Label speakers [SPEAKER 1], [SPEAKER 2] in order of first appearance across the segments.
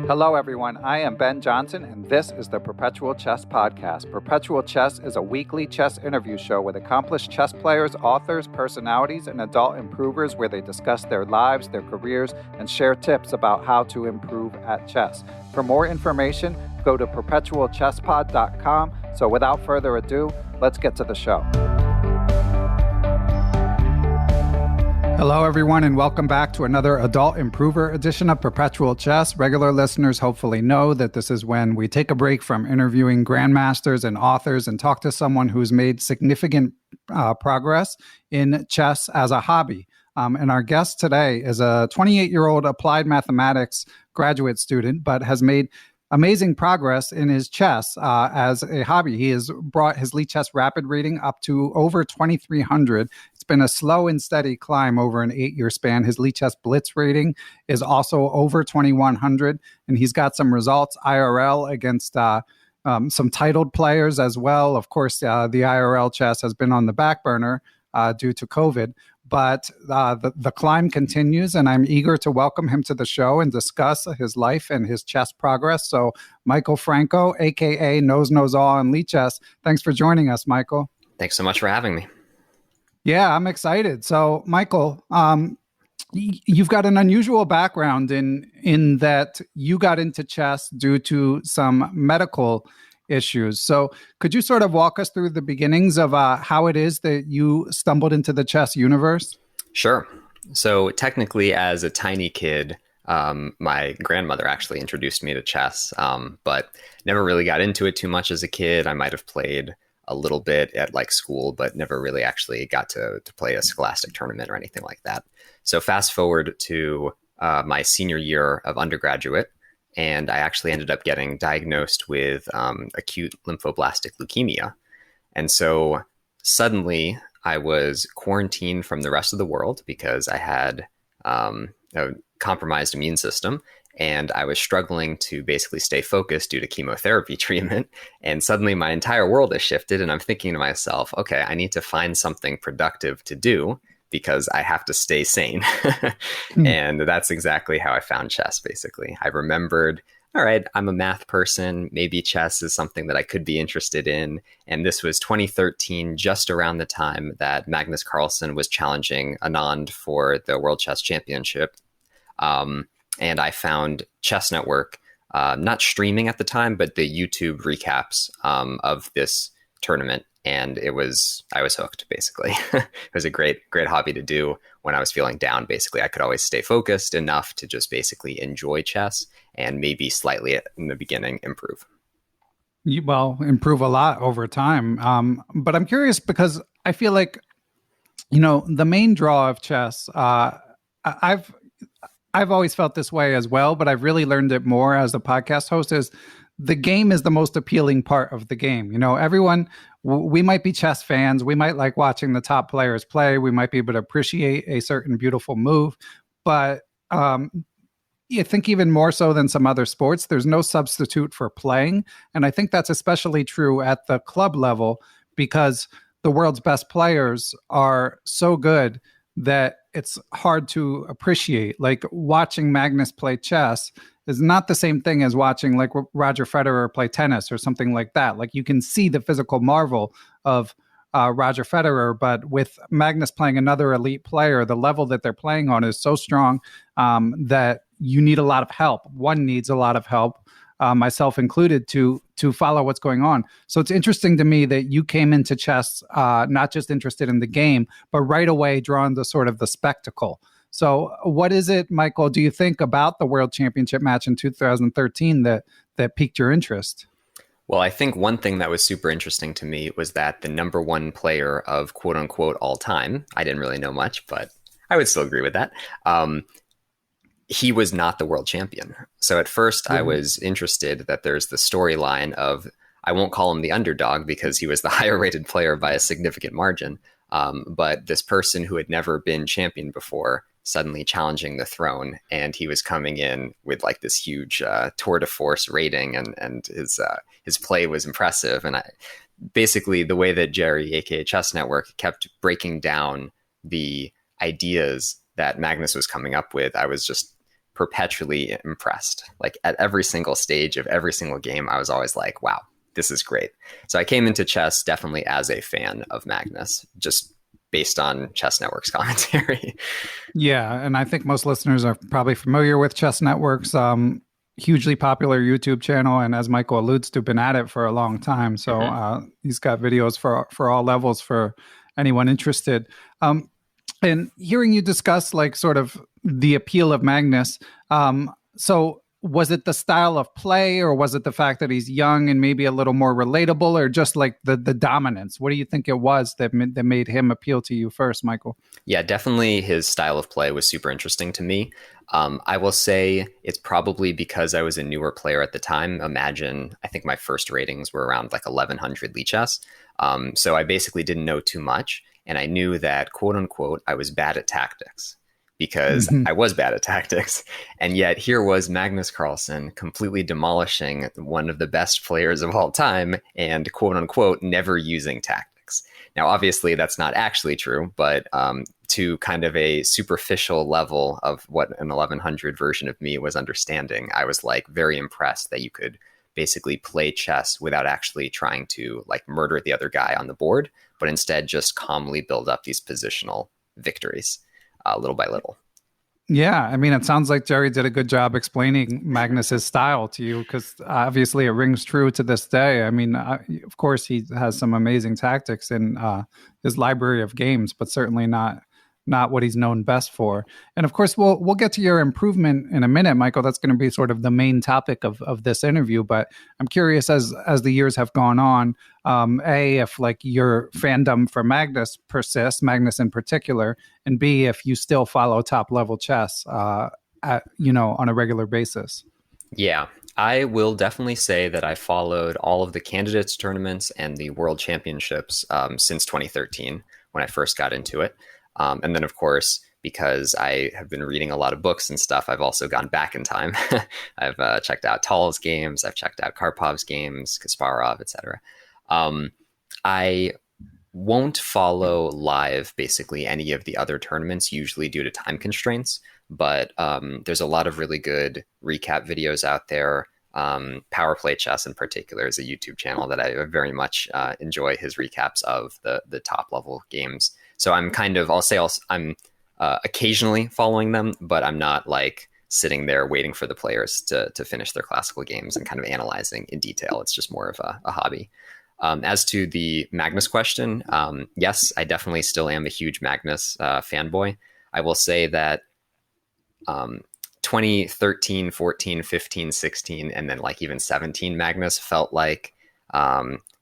[SPEAKER 1] Hello, everyone. I am Ben Johnson, and this is the Perpetual Chess Podcast. Perpetual Chess is a weekly chess interview show with accomplished chess players, authors, personalities, and adult improvers where they discuss their lives, their careers, and share tips about how to improve at chess. For more information, go to perpetualchesspod.com. So without further ado, let's get to the show. Hello, everyone, and welcome back to another Adult Improver edition of Perpetual Chess. Regular listeners hopefully know that this is when we take a break from interviewing grandmasters and authors and talk to someone who's made significant progress in chess as a hobby. And our guest today is a 28-year-old applied mathematics graduate student, but has made amazing progress in his chess as a hobby. He has brought his Lichess Rapid Rating up to over 2,300. It's been a slow and steady climb over an 8-year span. His Lichess Blitz rating is also over 2,100, and he's got some results IRL against some titled players as well. Of course, the IRL chess has been on the back burner due to COVID. But the climb continues, and I'm eager to welcome him to the show and discuss his life and his chess progress. So, Michael Franco, a.k.a. NoseKnowsAll on Lichess, thanks for joining us, Michael.
[SPEAKER 2] Thanks so much for having me.
[SPEAKER 1] Yeah, I'm excited. So, Michael, you've got an unusual background in that you got into chess due to some medical issues. So could you sort of walk us through the beginnings of how it is that you stumbled into the chess universe?
[SPEAKER 2] Sure. So technically, as a tiny kid, my grandmother actually introduced me to chess, but never really got into it too much as a kid. I might have played a little bit at like school, but never really actually got to play a scholastic tournament or anything like that. So fast forward to my senior year of undergraduate, and I actually ended up getting diagnosed with acute lymphoblastic leukemia. And so suddenly I was quarantined from the rest of the world because I had a compromised immune system, and I was struggling to basically stay focused due to chemotherapy treatment. And suddenly my entire world has shifted, and I'm thinking to myself, okay, I need to find something productive to do because I have to stay sane. And that's exactly how I found chess, basically. I remembered, all right, I'm a math person. Maybe chess is something that I could be interested in. And this was 2013, just around the time that Magnus Carlsen was challenging Anand for the World Chess Championship. And I found Chess Network, not streaming at the time, but the YouTube recaps of this tournament. And I was hooked, basically. It was a great hobby to do when I was feeling down. Basically, I could always stay focused enough to just basically enjoy chess and maybe slightly in the beginning improve.
[SPEAKER 1] Improve a lot over time. But I'm curious because I feel like, the main draw of chess, I've always felt this way as well, but I've really learned it more as a podcast host is the game is the most appealing part of the game. Everyone, we might be chess fans. We might like watching the top players play. We might be able to appreciate a certain beautiful move. But I think even more so than some other sports, there's no substitute for playing. And I think that's especially true at the club level because the world's best players are so good that it's hard to appreciate. Like watching Magnus play chess is not the same thing as watching like Roger Federer play tennis or something like that. Like you can see the physical marvel of Roger Federer, but with Magnus playing another elite player, the level that they're playing on is so strong that you need a lot of help. One needs a lot of help, myself included, to follow what's going on. So it's interesting to me that you came into chess not just interested in the game, but right away drawn to sort of the spectacle. So what is it, Michael, do you think about the World Championship match in 2013 that piqued your interest?
[SPEAKER 2] Well, I think one thing that was super interesting to me was that the number one player of quote unquote all time, I didn't really know much, but I would still agree with that. He was not the world champion. So at first I was interested that there's the storyline of, I won't call him the underdog because he was the higher rated player by a significant margin. But this person who had never been champion before suddenly challenging the throne, and he was coming in with like this huge tour de force rating, and his play was impressive. And basically the way that Jerry, aka Chess Network, kept breaking down the ideas that Magnus was coming up with, I was just perpetually impressed. Like at every single stage of every single game, I was always like, wow, this is great. So I came into chess definitely as a fan of Magnus, just based on Chess Network's commentary.
[SPEAKER 1] Yeah, and I think most listeners are probably familiar with Chess Network's hugely popular YouTube channel, and as Michael alludes to, been at it for a long time. So he's got videos for all levels for anyone interested. And hearing you discuss like sort of the appeal of Magnus, so was it the style of play, or was it the fact that he's young and maybe a little more relatable, or just like the dominance? What do you think it was that made him appeal to you first, Michael?
[SPEAKER 2] Yeah, definitely his style of play was super interesting to me. I will say it's probably because I was a newer player at the time. I think my first ratings were around like 1100 Lichess. So I basically didn't know too much. And I knew that, quote unquote, I was bad at tactics, because I was bad at tactics. And yet here was Magnus Carlsen completely demolishing one of the best players of all time and, quote unquote, never using tactics. Now, obviously, that's not actually true, but to kind of a superficial level of what an 1100 version of me was understanding, I was like very impressed that you could basically play chess without actually trying to like murder the other guy on the board, but instead just calmly build up these positional victories little by little.
[SPEAKER 1] Yeah, I mean, it sounds like Jerry did a good job explaining Magnus's style to you, because obviously it rings true to this day. I mean, of course, he has some amazing tactics in his library of games, but certainly not what he's known best for. And of course, we'll get to your improvement in a minute, Michael. That's going to be sort of the main topic of this interview. But I'm curious, as the years have gone on, if like your fandom for Magnus persists, Magnus in particular, and B, if you still follow top level chess, on a regular basis.
[SPEAKER 2] Yeah, I will definitely say that I followed all of the candidates tournaments and the world championships since 2013 when I first got into it. And then, of course, because I have been reading a lot of books and stuff, I've also gone back in time. I've checked out Tal's games, I've checked out Karpov's games, Kasparov, etc. I won't follow live basically any of the other tournaments, usually due to time constraints. But there's a lot of really good recap videos out there. Power Play Chess in particular is a YouTube channel that I very much enjoy his recaps of the top level games. So I'm I'm occasionally following them, but I'm not like sitting there waiting for the players to finish their classical games and kind of analyzing in detail. It's just more of a hobby. As to the Magnus question, yes, I definitely still am a huge Magnus fanboy. I will say that 2013, 14, 15, 16, and then like even 17 Magnus felt like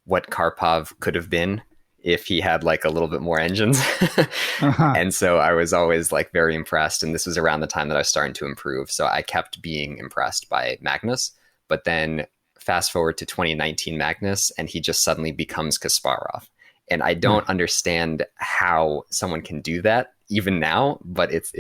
[SPEAKER 2] what Karpov could have been if he had like a little bit more engines. And so I was always like very impressed. And this was around the time that I was starting to improve. So I kept being impressed by Magnus. But then fast forward to 2019 Magnus, and he just suddenly becomes Kasparov. And I don't understand how someone can do that even now, but it's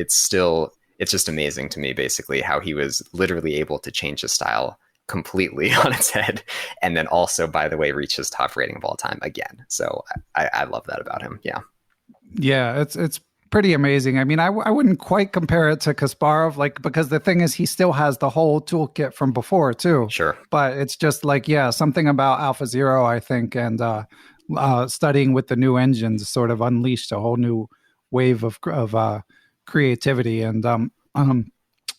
[SPEAKER 2] just amazing to me, basically, how he was literally able to change his style completely on its head, and then also, by the way, reach his top rating of all time again. So I love that about him. Yeah,
[SPEAKER 1] it's pretty amazing. I mean, I wouldn't quite compare it to Kasparov, like, because the thing is, he still has the whole toolkit from before too.
[SPEAKER 2] Sure.
[SPEAKER 1] But it's just like, yeah, something about AlphaZero, I think, and studying with the new engines sort of unleashed a whole new wave of creativity. And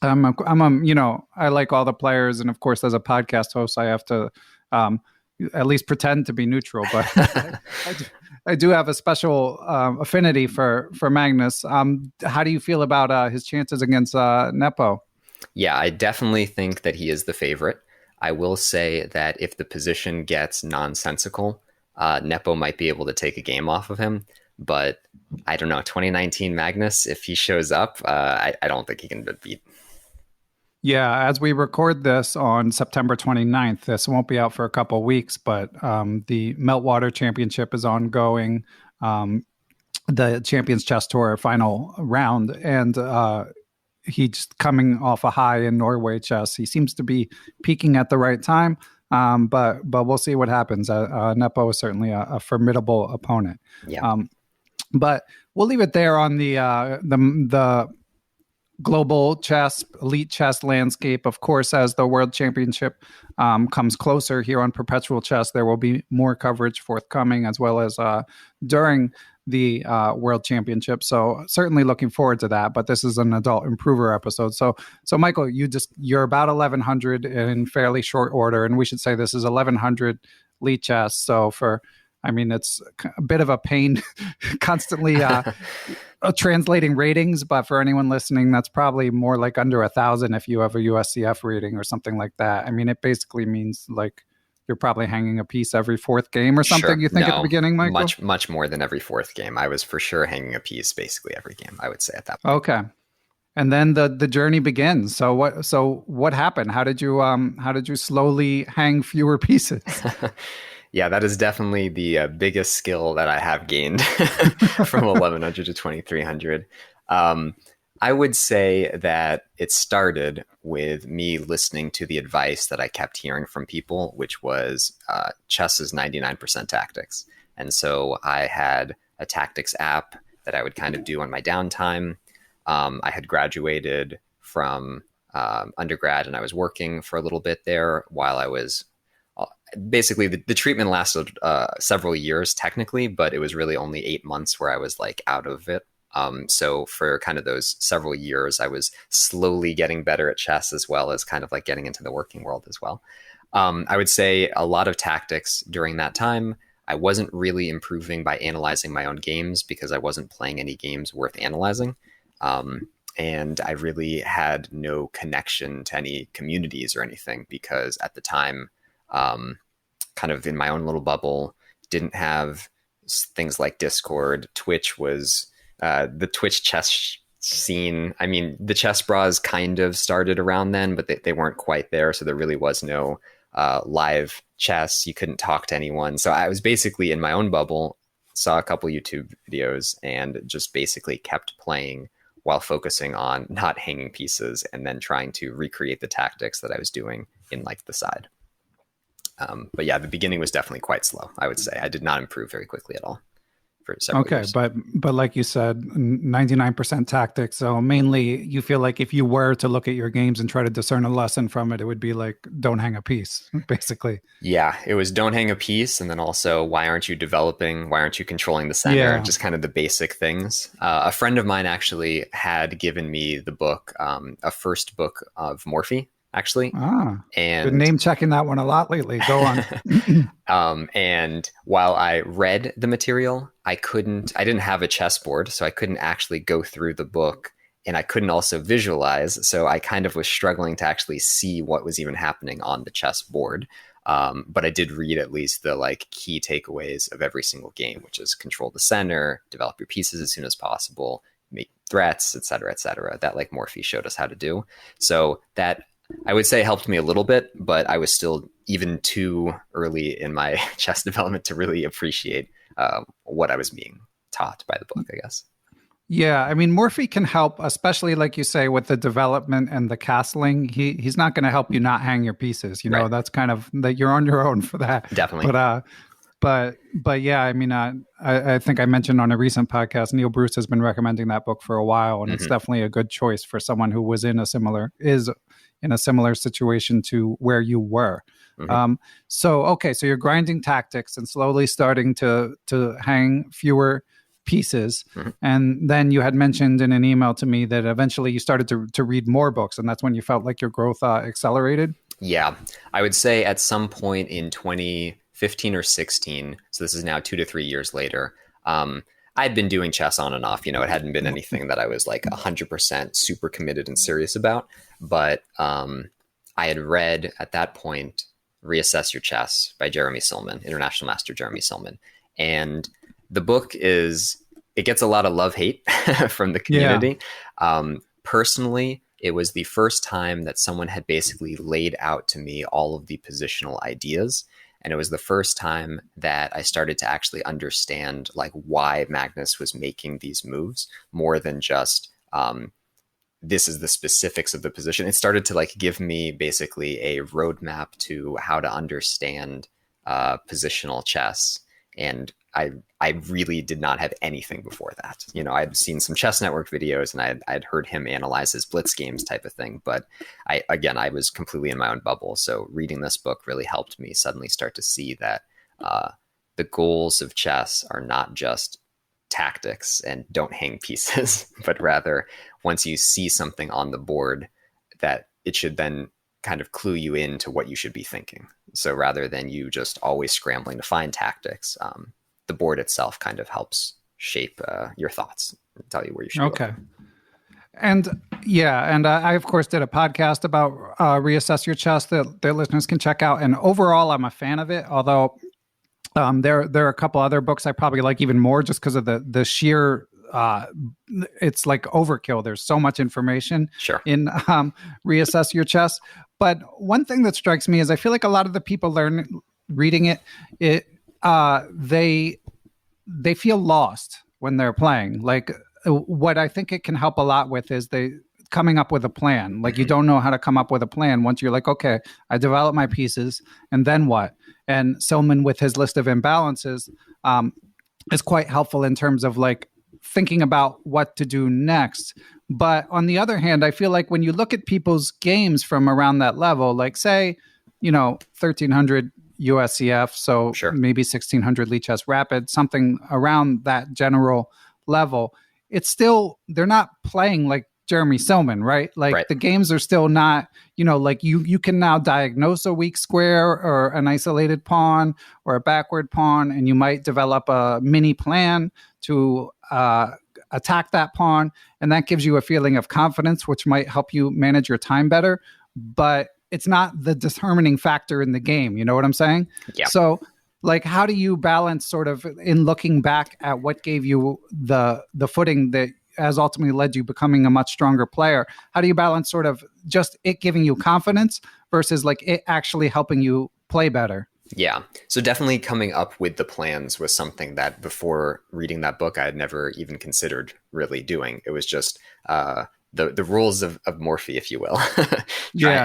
[SPEAKER 1] I like all the players, and of course, as a podcast host, I have to at least pretend to be neutral. But I do have a special affinity for Magnus. How do you feel about his chances against Nepo?
[SPEAKER 2] Yeah, I definitely think that he is the favorite. I will say that if the position gets nonsensical, Nepo might be able to take a game off of him. But I don't know, 2019 Magnus, if he shows up, I don't think he can beat.
[SPEAKER 1] Yeah, as we record this on September 29th, this won't be out for a couple of weeks, but the Meltwater Championship is ongoing, the Champions Chess Tour final round, and he's coming off a high in Norway chess. He seems to be peaking at the right time, but we'll see what happens. Nepo is certainly a formidable opponent.
[SPEAKER 2] Yeah.
[SPEAKER 1] But we'll leave it there on the global chess, elite chess landscape. Of course, as the World Championship comes closer here on Perpetual Chess, there will be more coverage forthcoming, as well as during the World Championship. So certainly looking forward to that. But this is an adult improver episode. So Michael, you're about 1100 in fairly short order, and we should say this is 1100 elite chess. So it's a bit of a pain constantly translating ratings, but for anyone listening, that's probably more like under 1,000 if you have a USCF rating or something like that. I mean, it basically means like you're probably hanging a piece every fourth game or something.
[SPEAKER 2] Sure.
[SPEAKER 1] You think
[SPEAKER 2] No,
[SPEAKER 1] at the beginning, Michael?
[SPEAKER 2] much more than every fourth game. I was for sure hanging a piece basically every game, I would say, at that point.
[SPEAKER 1] Okay. And then the journey begins. So what happened? How did you slowly hang fewer pieces?
[SPEAKER 2] Yeah, that is definitely the biggest skill that I have gained from 1100 to 2300. I would say that it started with me listening to the advice that I kept hearing from people, which was chess is 99% tactics. And so I had a tactics app that I would kind of do on my downtime. I had graduated from undergrad and I was working for a little bit there while I was basically the treatment lasted several years technically, but it was really only 8 months where I was like out of it. So for kind of those several years, I was slowly getting better at chess as well as kind of like getting into the working world as well. I would say a lot of tactics during that time. I wasn't really improving by analyzing my own games because I wasn't playing any games worth analyzing. And I really had no connection to any communities or anything because at the time, kind of in my own little bubble, didn't have things like Discord. Twitch was the Twitch chess scene. I mean, the chess bras kind of started around then, but they weren't quite there. So there really was no live chess. You couldn't talk to anyone. So I was basically in my own bubble, saw a couple YouTube videos and just basically kept playing while focusing on not hanging pieces and then trying to recreate the tactics that I was doing in like the side. But yeah, the beginning was definitely quite slow, I would say. I did not improve very quickly at all for several years.
[SPEAKER 1] But like you said, 99% tactics. So mainly you feel like if you were to look at your games and try to discern a lesson from it, it would be like, don't hang a piece, basically.
[SPEAKER 2] Yeah, it was don't hang a piece. And then also, why aren't you developing? Why aren't you controlling the center?
[SPEAKER 1] Yeah.
[SPEAKER 2] Just kind of the basic things. A friend of mine actually had given me the book, a first book of Morphy, actually.
[SPEAKER 1] And been name checking that one a lot lately. Go on.
[SPEAKER 2] And while I read the material, I didn't have a chessboard, so I couldn't actually go through the book and I couldn't also visualize. So I kind of was struggling to actually see what was even happening on the chessboard. But I did read at least the like key takeaways of every single game, which is control the center, develop your pieces as soon as possible, make threats, et cetera, that like Morphy showed us how to do. So that I would say helped me a little bit, but I was still even too early in my chess development to really appreciate what I was being taught by the book, I guess.
[SPEAKER 1] Yeah, I mean, Morphy can help, especially like you say, with the development and the castling. He's not going to help you not hang your pieces. You know, right. That's kind of that you're on your own for that.
[SPEAKER 2] Definitely.
[SPEAKER 1] But yeah, I mean, I think I mentioned on a recent podcast, Neil Bruce has been recommending that book for a while, and it's definitely a good choice for someone who was in a similar situation to where you were. So you're grinding tactics and slowly starting to hang fewer pieces. And then you had mentioned in an email to me that eventually you started to read more books, and that's when you felt like your growth accelerated.
[SPEAKER 2] Yeah, I would say at some point in 2015 or 16, so this is now 2 to 3 years later, I'd been doing chess on and off. You know, it hadn't been anything that I was like 100% super committed and serious about. But I had read at that point, Reassess Your Chess by Jeremy Silman, International Master Jeremy Silman. And the book it gets a lot of love-hate from the community. Yeah. Personally, it was the first time that someone had basically laid out to me all of the positional ideas. And it was the first time that I started to actually understand like why Magnus was making these moves more than just this is the specifics of the position. It started to like give me basically a roadmap to how to understand positional chess and I really did not have anything before that. You know, I'd seen some Chess Network videos and I'd heard him analyze his blitz games type of thing. But I was completely in my own bubble. So reading this book really helped me suddenly start to see that the goals of chess are not just tactics and don't hang pieces, but rather once you see something on the board, that it should then kind of clue you into what you should be thinking. So rather than you just always scrambling to find tactics, the board itself kind of helps shape your thoughts and tell you where you should go.
[SPEAKER 1] And I of course did a podcast about Reassess Your Chess that listeners can check out. And overall, I'm a fan of it. Although there are a couple other books I probably like even more just because of the sheer. It's like overkill. There's so much information in Reassess Your Chess. But one thing that strikes me is I feel like a lot of the people reading it, they feel lost when they're playing. Like what I think it can help a lot with is coming up with a plan. Like you don't know how to come up with a plan once you're like, okay, I develop my pieces and then what? And Silman with his list of imbalances is quite helpful in terms of like thinking about what to do next. But on the other hand, I feel like when you look at people's games from around that level, like say, 1300 USCF, so maybe 1600 Lichess Rapid, something around that general level, it's still, they're not playing like Jeremy Silman, right? Like the games are still not, like you can now diagnose a weak square or an isolated pawn or a backward pawn, and you might develop a mini plan to attack that pawn. And that gives you a feeling of confidence, which might help you manage your time better. But it's not the determining factor in the game. You know what I'm saying?
[SPEAKER 2] Yeah.
[SPEAKER 1] So like, how do you balance sort of in looking back at what gave you the footing that has ultimately led you becoming a much stronger player? How do you balance sort of just it giving you confidence versus like it actually helping you play better?
[SPEAKER 2] Yeah. So definitely coming up with the plans was something that before reading that book, I had never even considered really doing. It was just the rules of Morphy, if you will.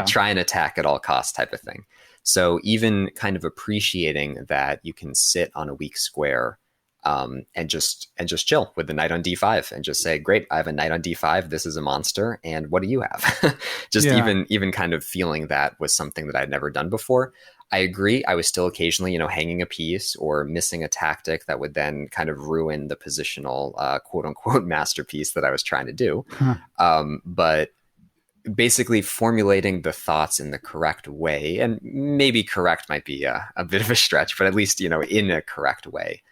[SPEAKER 2] Try and attack at all costs type of thing. So even kind of appreciating that you can sit on a weak square and just chill with the knight on d5 and just say, great, I have a knight on d5. This is a monster. And what do you have? Even kind of feeling that was something that I'd never done before. I agree. I was still occasionally, hanging a piece or missing a tactic that would then kind of ruin the positional quote unquote masterpiece that I was trying to do. But basically formulating the thoughts in the correct way, and maybe correct might be a bit of a stretch, but at least, in a correct way,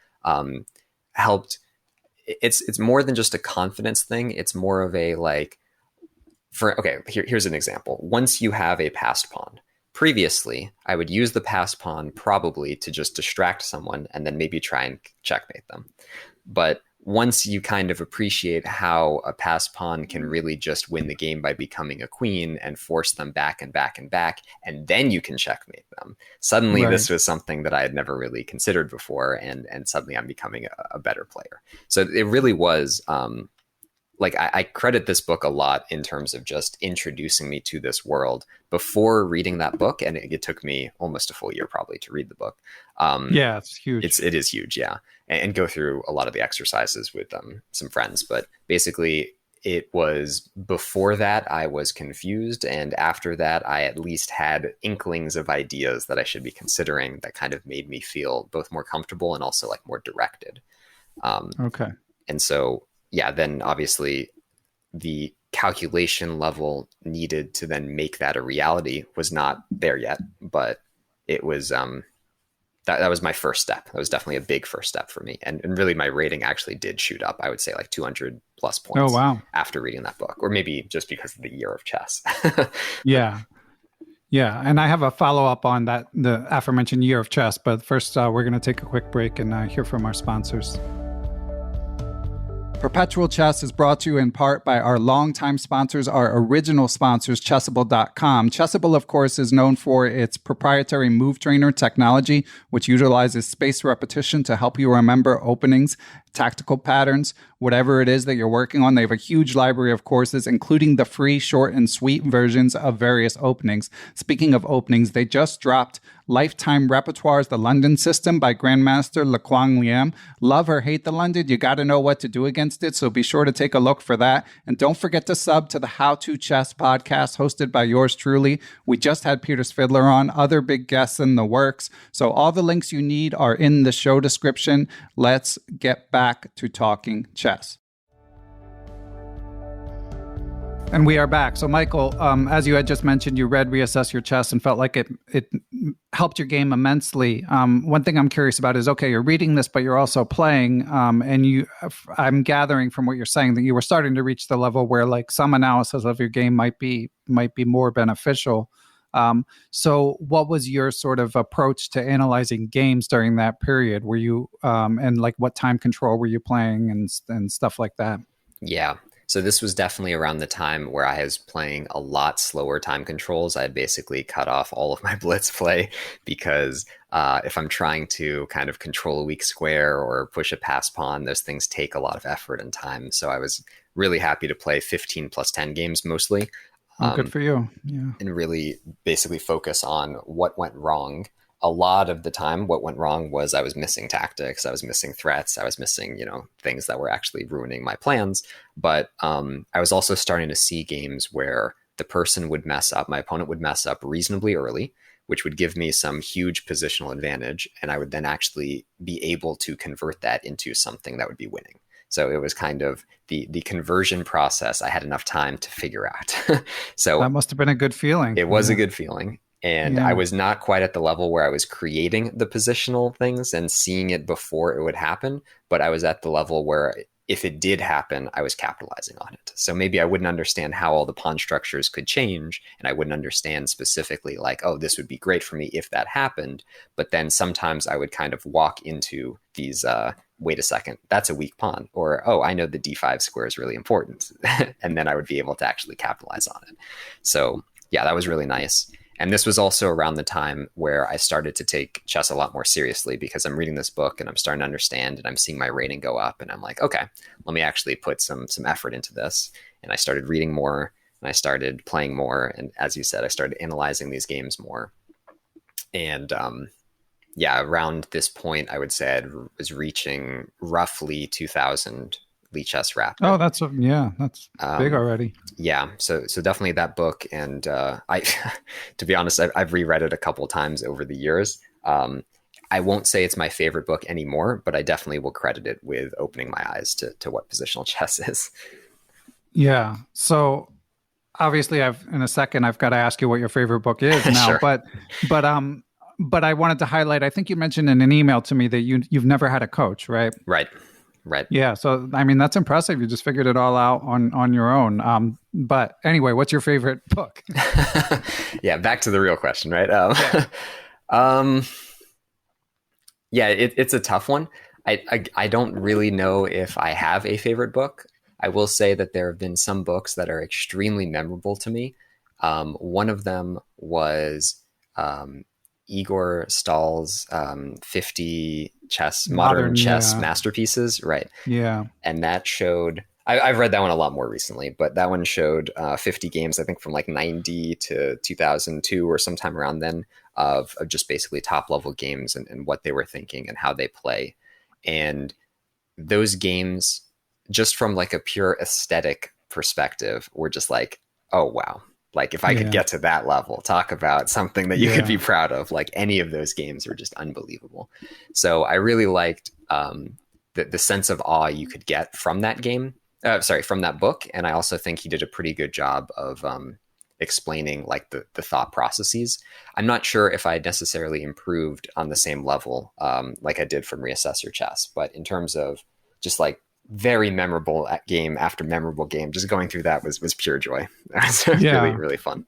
[SPEAKER 2] helped. It's more than just a confidence thing. It's more of a here's an example. Once you have a passed pawn, previously, I would use the passed pawn probably to just distract someone and then maybe try and checkmate them. But once you kind of appreciate how a passed pawn can really just win the game by becoming a queen and force them back and back and back, and then you can checkmate them. Suddenly, this was something that I had never really considered before, and suddenly I'm becoming a better player. So it really was... I credit this book a lot in terms of just introducing me to this world before reading that book. And it took me almost a full year probably to read the book.
[SPEAKER 1] It's huge.
[SPEAKER 2] It is huge. Yeah. And go through a lot of the exercises with some friends. But basically it was before that I was confused. And after that, I at least had inklings of ideas that I should be considering that kind of made me feel both more comfortable and also like more directed. And so, yeah, then obviously the calculation level needed to then make that a reality was not there yet, but it was that was my first step. That was definitely a big first step for me. And really my rating actually did shoot up. I would say like 200 plus points after reading that book, or maybe just because of the year of chess.
[SPEAKER 1] Yeah. And I have a follow-up on that, the aforementioned year of chess. But first, we're going to take a quick break and hear from our sponsors. Perpetual Chess is brought to you in part by our longtime sponsors, our original sponsors, Chessable.com. Chessable, of course, is known for its proprietary move trainer technology, which utilizes spaced repetition to help you remember openings tactical patterns, whatever it is that you're working on. They have a huge library of courses, including the free, short, and sweet versions of various openings. Speaking of openings, they just dropped Lifetime Repertoires, The London System by Grandmaster Lequang Liam. Love or hate the London, you got to know what to do against it, so be sure to take a look for that. And don't forget to sub to the How to Chess podcast hosted by yours truly. We just had Peter Svidler on, other big guests in the works. So all the links you need are in the show description. Let's get back to talking chess. And we are back. So, Michael, as you had just mentioned, you read Reassess Your Chess and felt like it helped your game immensely. One thing I'm curious about is, okay, you're reading this, but you're also playing. And I'm gathering from what you're saying that you were starting to reach the level where like some analysis of your game might be more beneficial. So what was your sort of approach to analyzing games during that period? Were you, and like what time control were you playing and stuff like that?
[SPEAKER 2] Yeah. So this was definitely around the time where I was playing a lot slower time controls. I had basically cut off all of my blitz play because if I'm trying to kind of control a weak square or push a pass pawn, those things take a lot of effort and time. So I was really happy to play 15 plus 10 games mostly.
[SPEAKER 1] Good for you. Yeah.
[SPEAKER 2] And really basically focus on what went wrong. A lot of the time, what went wrong was I was missing tactics, I was missing threats, I was missing, things that were actually ruining my plans. But I was also starting to see games where the person would mess up, my opponent would mess up reasonably early, which would give me some huge positional advantage. And I would then actually be able to convert that into something that would be winning. So it was kind of the conversion process. I had enough time to figure out. So
[SPEAKER 1] that must have been a good feeling.
[SPEAKER 2] It was a good feeling. And I was not quite at the level where I was creating the positional things and seeing it before it would happen. But I was at the level where if it did happen, I was capitalizing on it. So maybe I wouldn't understand how all the pawn structures could change. And I wouldn't understand specifically like, oh, this would be great for me if that happened. But then sometimes I would kind of walk into these, wait a second, that's a weak pawn. Or, oh, I know the d5 square is really important. And then I would be able to actually capitalize on it. So yeah, that was really nice. And this was also around the time where I started to take chess a lot more seriously because I'm reading this book and I'm starting to understand and I'm seeing my rating go up. And I'm like, okay, let me actually put some effort into this. And I started reading more and I started playing more. And as you said, I started analyzing these games more. And around this point, I would say I was reaching roughly 2000 Lichess Rapid.
[SPEAKER 1] Oh, that's big already.
[SPEAKER 2] Yeah, so definitely that book, and I, to be honest, I've reread it a couple of times over the years. I won't say it's my favorite book anymore, but I definitely will credit it with opening my eyes to what positional chess is.
[SPEAKER 1] Yeah. So obviously, in a second I've got to ask you what your favorite book is now,
[SPEAKER 2] Sure.
[SPEAKER 1] but I wanted to highlight. I think you mentioned in an email to me that you've never had a coach, right?
[SPEAKER 2] Right.
[SPEAKER 1] Yeah. So, I mean, that's impressive. You just figured it all out on your own. But anyway, what's your favorite book?
[SPEAKER 2] Yeah. Back to the real question, right? It's a tough one. I don't really know if I have a favorite book. I will say that there have been some books that are extremely memorable to me. One of them was Igor Stahl's 50 modern chess masterpieces. Right.
[SPEAKER 1] Yeah.
[SPEAKER 2] And that showed, I've read that one a lot more recently, but that one showed 50 games, I think from like 90 to 2002 or sometime around then of just basically top level games and what they were thinking and how they play. And those games, just from like a pure aesthetic perspective, were just like, oh, wow. Like if I could get to that level, talk about something that you could be proud of, like any of those games were just unbelievable. So I really liked the sense of awe you could get from that game, from that book. And I also think he did a pretty good job of explaining like the thought processes. I'm not sure if I necessarily improved on the same level like I did from Reassess Your Chess, but in terms of just like very memorable game after memorable game, just going through that was pure joy. It was really, really fun.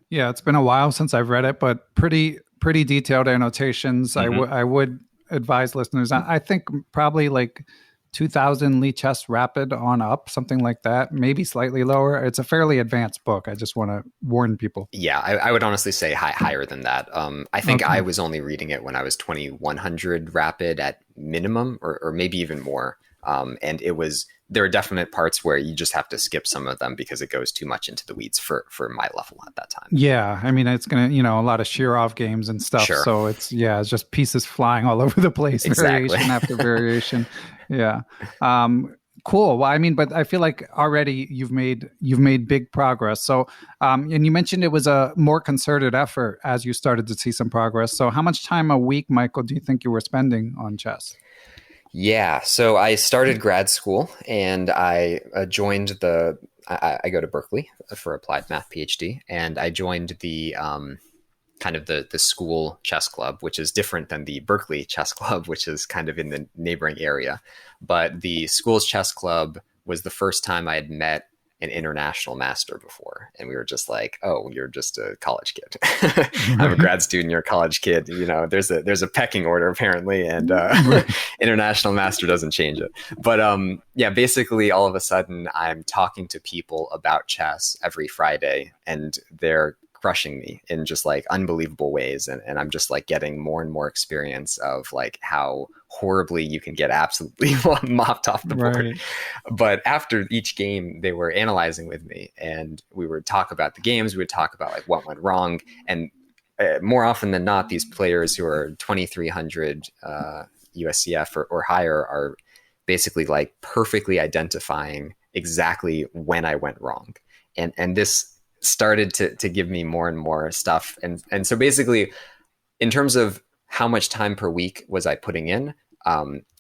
[SPEAKER 1] Yeah, it's been a while since I've read it, but pretty detailed annotations.
[SPEAKER 2] Mm-hmm.
[SPEAKER 1] I would advise listeners. I think probably like 2000 Lichess Rapid on up, something like that, maybe slightly lower. It's a fairly advanced book. I just want to warn people.
[SPEAKER 2] Yeah, I would honestly say higher than that. I think I was only reading it when I was 2100 Rapid at minimum, or maybe even more. And there are definite parts where you just have to skip some of them because it goes too much into the weeds for my level at that time.
[SPEAKER 1] Yeah, I mean, it's gonna, a lot of shear off games and stuff.
[SPEAKER 2] Sure.
[SPEAKER 1] So it's just pieces flying all over the place,
[SPEAKER 2] Exactly.
[SPEAKER 1] variation after variation. Yeah. Cool. Well, I mean, but I feel like already you've made big progress. So, and you mentioned it was a more concerted effort as you started to see some progress. So, how much time a week, Michael, do you think you were spending on chess?
[SPEAKER 2] Yeah, so I started grad school and I joined I go to Berkeley for Applied Math Ph.D. and I joined the kind of the school chess club, which is different than the Berkeley chess club, which is kind of in the neighboring area. But the school's chess club was the first time I had met an international master before. And we were just like, oh, you're just a college kid. I'm a grad student, you're a college kid. There's a pecking order apparently, and international master doesn't change it. But yeah, basically all of a sudden I'm talking to people about chess every Friday and they're crushing me in just like unbelievable ways. And I'm just like getting more and more experience of like how horribly you can get absolutely mopped off the board.
[SPEAKER 1] Right.
[SPEAKER 2] But after each game, they were analyzing with me and we would talk about the games. We would talk about like what went wrong. And more often than not, these players who are 2,300 USCF or higher are basically like perfectly identifying exactly when I went wrong. And this started to give me more and more stuff. And so basically, in terms of how much time per week was I putting in,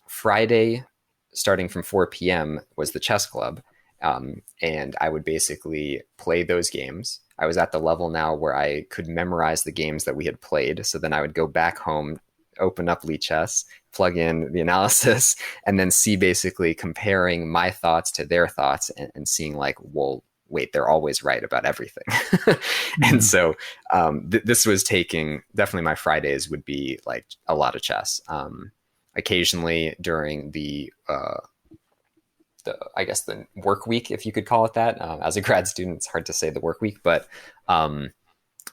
[SPEAKER 2] Friday, starting from 4 p.m. was the chess club. And I would basically play those games. I was at the level now where I could memorize the games that we had played. So then I would go back home, open up Lichess, plug in the analysis, and then see basically comparing my thoughts to their thoughts and seeing like, well, wait, they're always right about everything. And so this was definitely my Fridays would be like a lot of chess. Occasionally during the I guess the work week, if you could call it that. As a grad student, it's hard to say the work week, but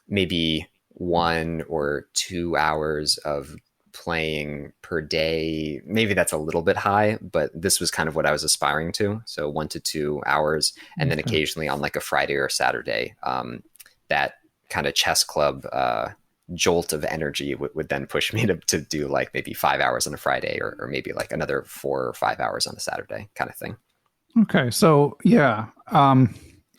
[SPEAKER 2] maybe 1 or 2 hours of playing per day. Maybe that's a little bit high, but this was kind of what I was aspiring to. So 1 to 2 hours. And then occasionally on like a Friday or a Saturday, that kind of chess club jolt of energy would then push me to do like maybe 5 hours on a Friday or maybe like another 4 or 5 hours on a Saturday kind of thing.
[SPEAKER 1] Okay. So yeah,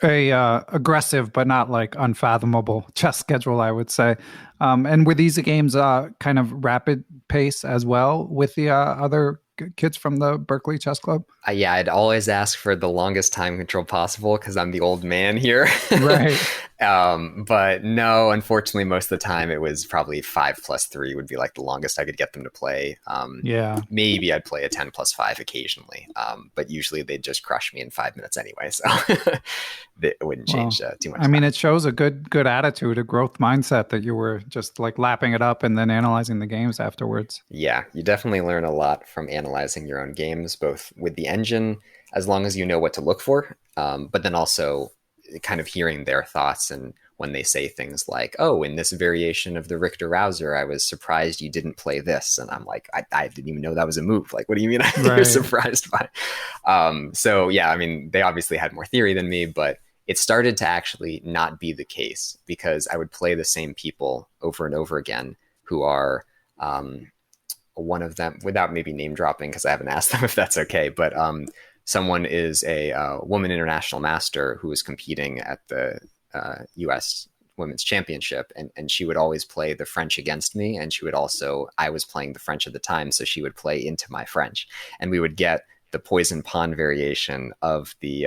[SPEAKER 1] a aggressive but not like unfathomable chess schedule, I would say. And were these games kind of rapid pace as well with the other kids from the Berkeley Chess Club?
[SPEAKER 2] Yeah, I'd always ask for the longest time control possible because I'm the old man here.
[SPEAKER 1] Right.
[SPEAKER 2] But no, unfortunately, most of the time it was probably 5+3 would be like the longest I could get them to play.
[SPEAKER 1] Yeah.
[SPEAKER 2] Maybe I'd play a 10+5 occasionally, but usually they'd just crush me in 5 minutes anyway. So it wouldn't change too much.
[SPEAKER 1] I mean, it shows a good attitude, a growth mindset that you were just like lapping it up and then analyzing the games afterwards.
[SPEAKER 2] Yeah, you definitely learn a lot from analyzing your own games, both with the engine, as long as you know what to look for, but then also kind of hearing their thoughts. And when they say things like, oh, in this variation of the Richter-Rouser, I was surprised you didn't play this. And I'm like, I didn't even know that was a move. Like, what do you mean you're surprised by? So yeah, I mean, they obviously had more theory than me, but it started to actually not be the case because I would play the same people over and over again who are one of them, without maybe name dropping because I haven't asked them if that's okay, but someone is a woman international master who is competing at the US Women's Championship, and she would always play the French against me, and I was playing the French at the time, so she would play into my French, and we would get the poison pawn variation of the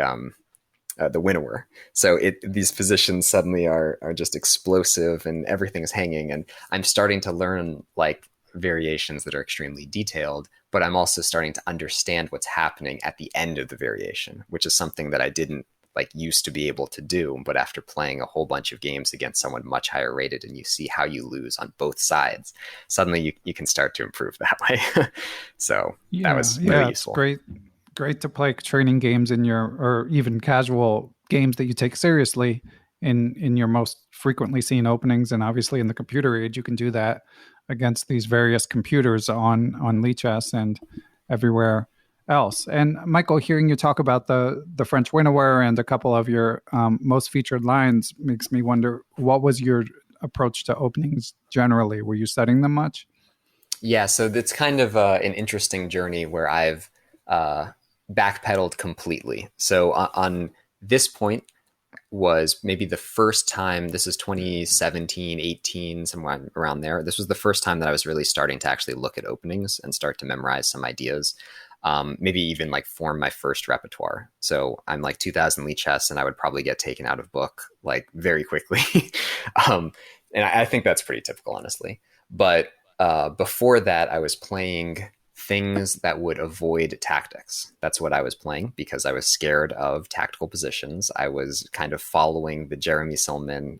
[SPEAKER 2] winnower. So these positions suddenly are just explosive and everything's hanging, and I'm starting to learn like variations that are extremely detailed, but I'm also starting to understand what's happening at the end of the variation, which is something that I didn't like used to be able to do. But after playing a whole bunch of games against someone much higher rated and you see how you lose on both sides, suddenly you can start to improve that way. So that was really useful.
[SPEAKER 1] It's great to play training games or even casual games that you take seriously in your most frequently seen openings. And obviously in the computer age, you can do that against these various computers on Lichess and everywhere else. And Michael, hearing you talk about the French winnoware and a couple of your most featured lines makes me wonder, what was your approach to openings generally? Were you studying them much?
[SPEAKER 2] Yeah, so it's kind of an interesting journey where I've backpedaled completely. So on this point was maybe the first time, this is 2017, 18, somewhere around there. This was the first time that I was really starting to actually look at openings and start to memorize some ideas. Maybe even like form my first repertoire. So I'm like 2000 Lichess, and I would probably get taken out of book like very quickly. And I think that's pretty typical, honestly. But before that, I was playing things that would avoid tactics. That's what I was playing because I was scared of tactical positions. I was kind of following the Jeremy Silman,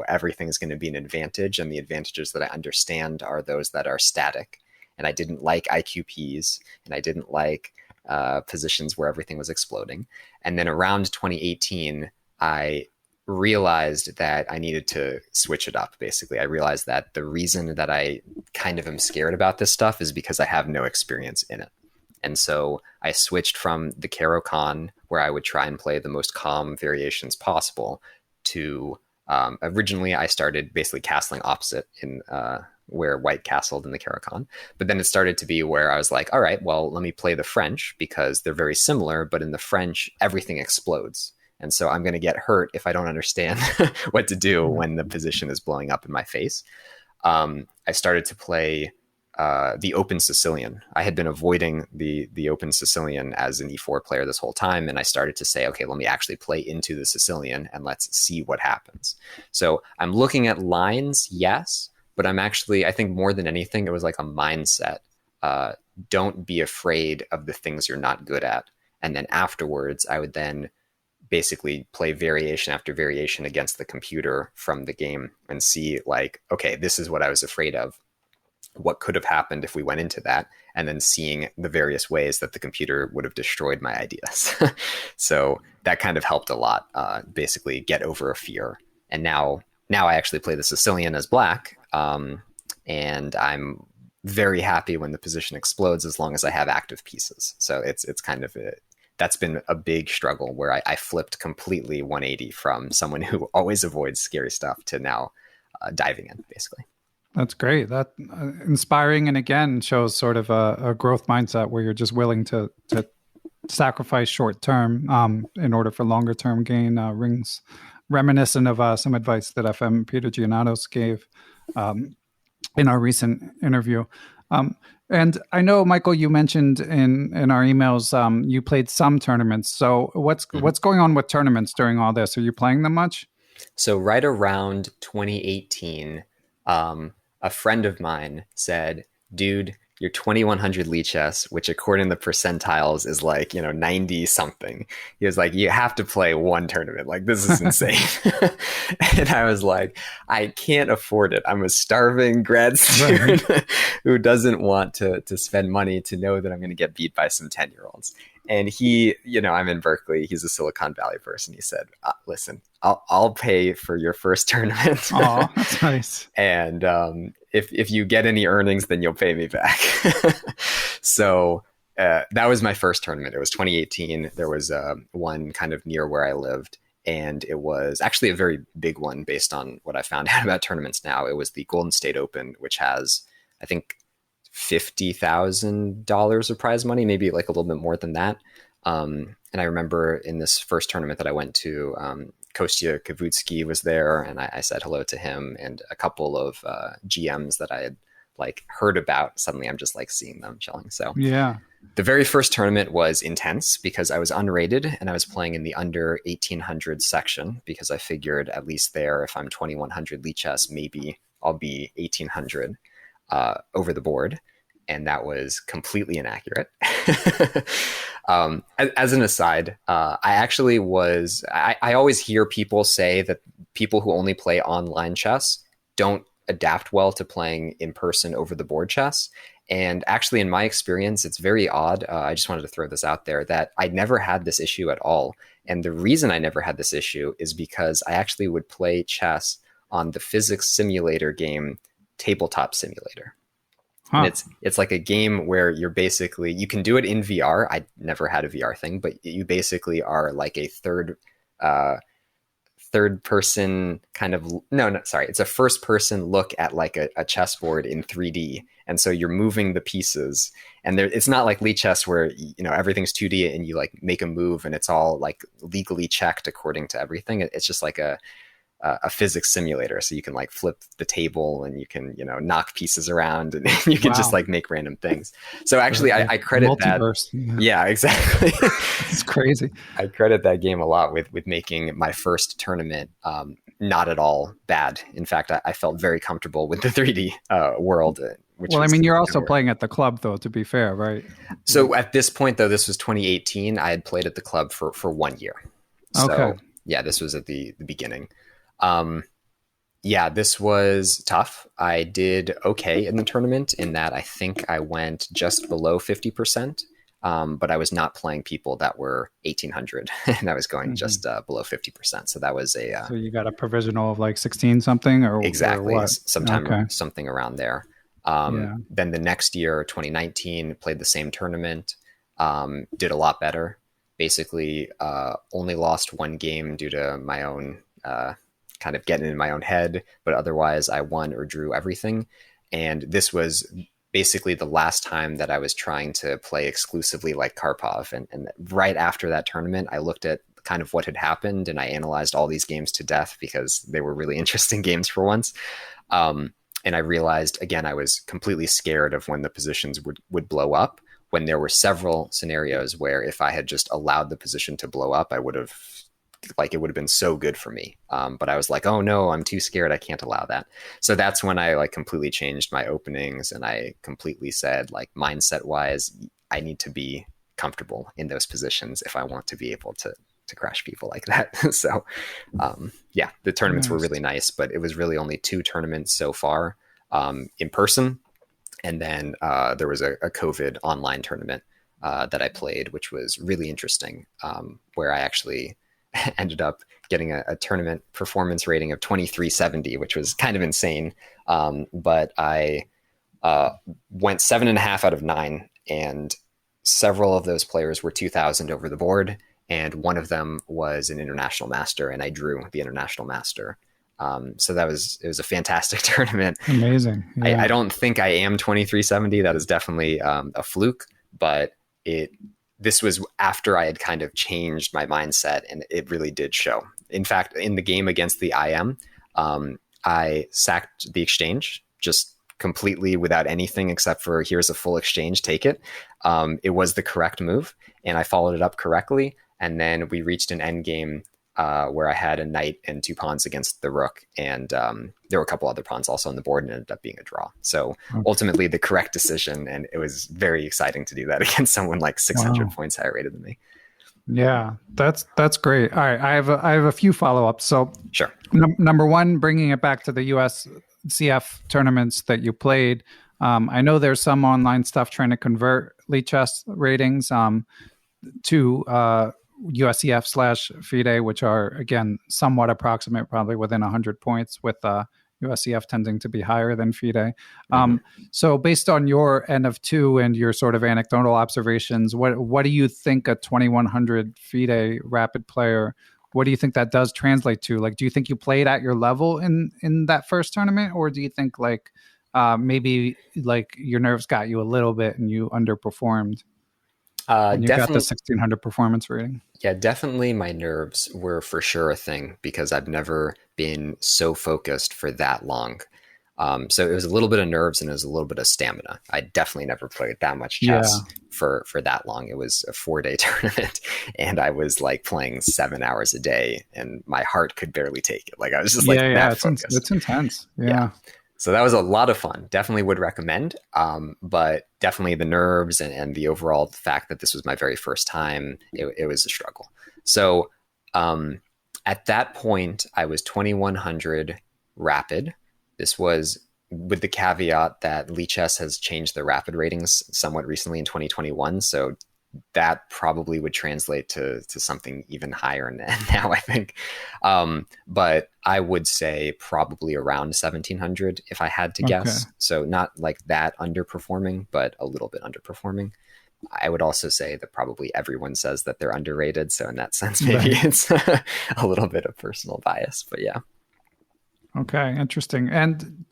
[SPEAKER 2] everything's going to be an advantage, and the advantages that I understand are those that are static. And I didn't like IQPs, and I didn't like positions where everything was exploding. And then around 2018, I realized that I needed to switch it up. Basically, I realized that the reason that I kind of am scared about this stuff is because I have no experience in it. And so I switched from the Caro-Kann, where I would try and play the most calm variations possible, to originally I started basically castling opposite in where white castled in the Caro-Kann. But then it started to be where I was like, all right, well, let me play the French because they're very similar, but in the French, everything explodes. And so I'm going to get hurt if I don't understand what to do when the position is blowing up in my face. I started to play the open Sicilian. I had been avoiding the open Sicilian as an E4 player this whole time. And I started to say, okay, let me actually play into the Sicilian and let's see what happens. So I'm looking at lines, yes, but I'm actually, I think more than anything, it was like a mindset. Don't be afraid of the things you're not good at. And then afterwards, I would then basically play variation after variation against the computer from the game and see like, okay, this is what I was afraid of. What could have happened if we went into that? And then seeing the various ways that the computer would have destroyed my ideas. So that kind of helped a lot, basically get over a fear. And now I actually play the Sicilian as black. And I'm very happy when the position explodes as long as I have active pieces. So it's kind of that's been a big struggle where I flipped completely 180 from someone who always avoids scary stuff to now diving in, basically.
[SPEAKER 1] That's great. That inspiring, and again shows sort of a growth mindset where you're just willing to sacrifice short term in order for longer term gain. Rings reminiscent of some advice that FM Peter Giannatos gave in our recent interview. And I know, Michael, you mentioned in our emails you played some tournaments. So what's going on with tournaments during all this? Are you playing them much?
[SPEAKER 2] So right around 2018, a friend of mine said, dude, you're 2100 Lichess, which according to the percentiles is like, 90 something. He was like, you have to play one tournament. Like, this is insane. And I was like, I can't afford it. I'm a starving grad student who doesn't want to spend money to know that I'm going to get beat by some 10-year-olds. And he, I'm in Berkeley. He's a Silicon Valley person. He said, listen, I'll pay for your first tournament.
[SPEAKER 1] Oh, that's nice.
[SPEAKER 2] And if you get any earnings, then you'll pay me back. So that was my first tournament. It was 2018. There was one kind of near where I lived. And it was actually a very big one based on what I found out about tournaments now. It was the Golden State Open, which has, I think, $50,000 of prize money, maybe like a little bit more than that. And I remember in this first tournament that I went to, Kostya Kavutsky was there, and I said hello to him, and a couple of GMs that I had like heard about. Suddenly I'm just like seeing them chilling. So
[SPEAKER 1] yeah,
[SPEAKER 2] the very first tournament was intense because I was unrated and I was playing in the under 1800 section because I figured at least there, if I'm 2100 Lichess, maybe I'll be 1800 over the board. And that was completely inaccurate. As an aside, I always hear people say that people who only play online chess don't adapt well to playing in person over the board chess. And actually, in my experience, it's very odd. I just wanted to throw this out there that I never had this issue at all. And the reason I never had this issue is because I actually would play chess on the physics simulator game, Tabletop Simulator. And
[SPEAKER 1] Huh.
[SPEAKER 2] it's like a game where you're basically, you can do it in VR. I never had a VR thing, but you basically are like a uh, third person kind of, no, sorry, it's a first person look at like a chessboard in 3D. And so you're moving the pieces, and there, it's not like Lichess where, you know, everything's 2D and you like make a move and it's all like legally checked according to everything. It's just like a physics simulator. So you can like flip the table and you can, you know, knock pieces around, and you can just
[SPEAKER 1] Wow.
[SPEAKER 2] like make random things. So actually
[SPEAKER 1] Like
[SPEAKER 2] I credit that.
[SPEAKER 1] multiverse. Yeah.
[SPEAKER 2] Yeah, exactly.
[SPEAKER 1] It's crazy.
[SPEAKER 2] I credit that game a lot with making my first tournament not at all bad. In fact, I felt very comfortable with the 3D world, which
[SPEAKER 1] Well, I
[SPEAKER 2] was
[SPEAKER 1] mean, you're also playing at the club, though, to be fair, right?
[SPEAKER 2] so at this point, though, this was 2018. I had played at the club for 1 year.
[SPEAKER 1] Okay.
[SPEAKER 2] So yeah, this was at the beginning. Um, yeah, this was tough. I did okay in the tournament in that I think I went just below 50%. But I was not playing people that were 1800 and I was going just below 50%. So that was a,
[SPEAKER 1] So you got a provisional of like 16 something or
[SPEAKER 2] exactly
[SPEAKER 1] what?
[SPEAKER 2] sometime
[SPEAKER 1] Okay.
[SPEAKER 2] something around there.
[SPEAKER 1] Yeah.
[SPEAKER 2] Then the next year, 2019, played the same tournament, did a lot better. Basically, only lost one game due to my own kind of getting in my own head, but otherwise I won or drew everything. And this was basically the last time that I was trying to play exclusively like Karpov. And right after that tournament, I looked at kind of what had happened and I analyzed all these games to death because they were really interesting games for once. And I realized, again, I was completely scared of when the positions would blow up, when there were several scenarios where if I had just allowed the position to blow up, I would have, like, it would have been so good for me. But I was like, oh no, I'm too scared. I can't allow that. So that's when I like completely changed my openings, and I completely said, like, mindset wise, I need to be comfortable in those positions if I want to be able to crash people like that. So yeah, the tournaments were really nice, but it was really only 2 tournaments so far in person. And then there was a COVID online tournament that I played, which was really interesting, where I actually ended up getting a tournament performance rating of 2370, which was kind of insane. But I went 7.5 out of 9, and several of those players were 2000 over the board. And one of them was an international master, and I drew the international master. So it was a fantastic tournament.
[SPEAKER 1] Amazing. Yeah.
[SPEAKER 2] I don't think I am 2370. That is definitely a fluke, but this was after I had kind of changed my mindset, and it really did show. In fact, in the game against the IM, I sacked the exchange just completely without anything except for, here's a full exchange, take it. It was the correct move, and I followed it up correctly. And then we reached an end game where I had a knight and 2 pawns against the rook, and there were a couple other pawns also on the board, and it ended up being a draw. So ultimately the correct decision, and it was very exciting to do that against someone like 600 points higher rated than me.
[SPEAKER 1] Yeah, that's great. All right, I have a few follow-ups. So
[SPEAKER 2] Sure.
[SPEAKER 1] Number one, bringing it back to the US CF tournaments that you played. I know there's some online stuff trying to convert Lichess ratings to USCF/FIDE, which are, again, somewhat approximate, probably within 100 points, with USCF tending to be higher than FIDE. So based on your N of 2 and your sort of anecdotal observations, what do you think a 2100 FIDE rapid player, what do you think that does translate to? Like, do you think you played at your level in that first tournament, or do you think like maybe like your nerves got you a little bit and you underperformed? And you got the 1600 performance rating.
[SPEAKER 2] Yeah, definitely my nerves were for sure a thing, because I've never been so focused for that long. So it was a little bit of nerves and it was a little bit of stamina. I definitely never played that much chess for that long. It was a 4-day tournament, and I was like playing 7 hours a day, and my heart could barely take it. Like, I was just like that focused.
[SPEAKER 1] It's intense. Yeah.
[SPEAKER 2] So that was a lot of fun. Definitely would recommend. But definitely the nerves and the overall fact that this was my very first time, it was a struggle. So at that point, I was 2100 rapid. This was with the caveat that Lichess has changed their rapid ratings somewhat recently in 2021. So that probably would translate to something even higher now, I think. But I would say probably around 1700 if I had to guess. So not like that underperforming, but a little bit underperforming. I would also say that probably everyone says that they're underrated. So in that sense, maybe it's a little bit of personal bias, but yeah.
[SPEAKER 1] Okay, interesting. And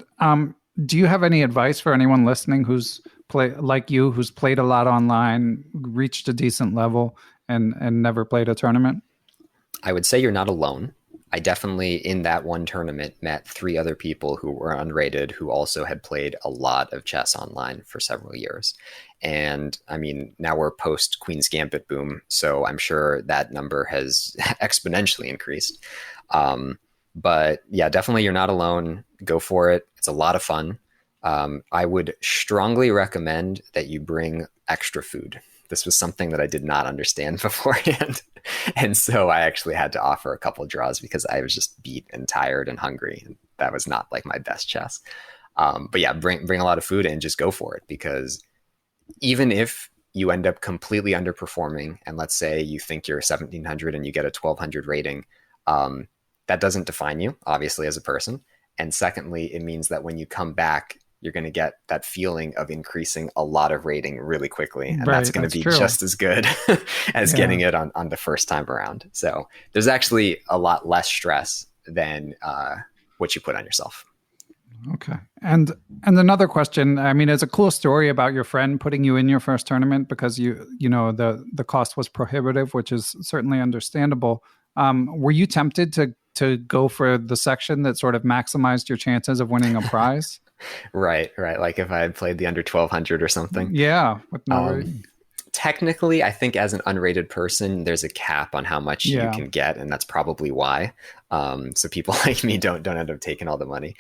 [SPEAKER 1] do you have any advice for anyone listening who's who's played a lot online, reached a decent level, and never played a tournament?
[SPEAKER 2] I would say you're not alone. I definitely, in that one tournament, met 3 other people who were unrated who also had played a lot of chess online for several years. And I mean, now we're post Queen's Gambit boom, so I'm sure that number has exponentially increased. But yeah, definitely you're not alone. Go for it. It's a lot of fun. I would strongly recommend that you bring extra food. This was something that I did not understand beforehand. And so I actually had to offer a couple draws because I was just beat and tired and hungry. And that was not like my best chess. But yeah, bring a lot of food and just go for it, because even if you end up completely underperforming, and let's say you think you're 1700 and you get a 1200 rating, that doesn't define you, obviously, as a person. And secondly, it means that when you come back, you're going to get that feeling of increasing a lot of rating really quickly. And that's going to be just as good as getting it on the first time around. So there's actually a lot less stress than what you put on yourself.
[SPEAKER 1] Okay. And another question, I mean, it's a cool story about your friend putting you in your first tournament because you know, the cost was prohibitive, which is certainly understandable. Were you tempted to go for the section that sort of maximized your chances of winning a prize?
[SPEAKER 2] Right. Like if I had played the under 1200 or something.
[SPEAKER 1] Yeah. With no rating.
[SPEAKER 2] Technically, I think as an unrated person, there's a cap on how much you can get, and that's probably why. So people like me don't end up taking all the money.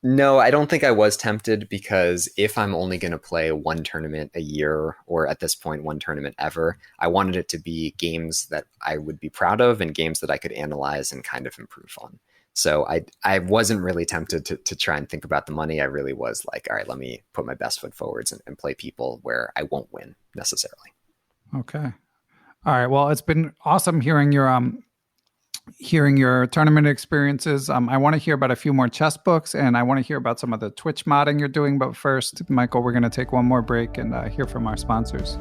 [SPEAKER 2] No, I don't think I was tempted, because if I'm only going to play one tournament a year, or at this point, one tournament ever, I wanted it to be games that I would be proud of and games that I could analyze and kind of improve on. So I wasn't really tempted to try and think about the money. I really was like, all right, let me put my best foot forwards and play people where I won't win necessarily.
[SPEAKER 1] Okay. All right. Well, it's been awesome hearing your tournament experiences. I want to hear about a few more chess books, and I want to hear about some of the Twitch modding you're doing. But first, Michael, we're going to take one more break and hear from our sponsors.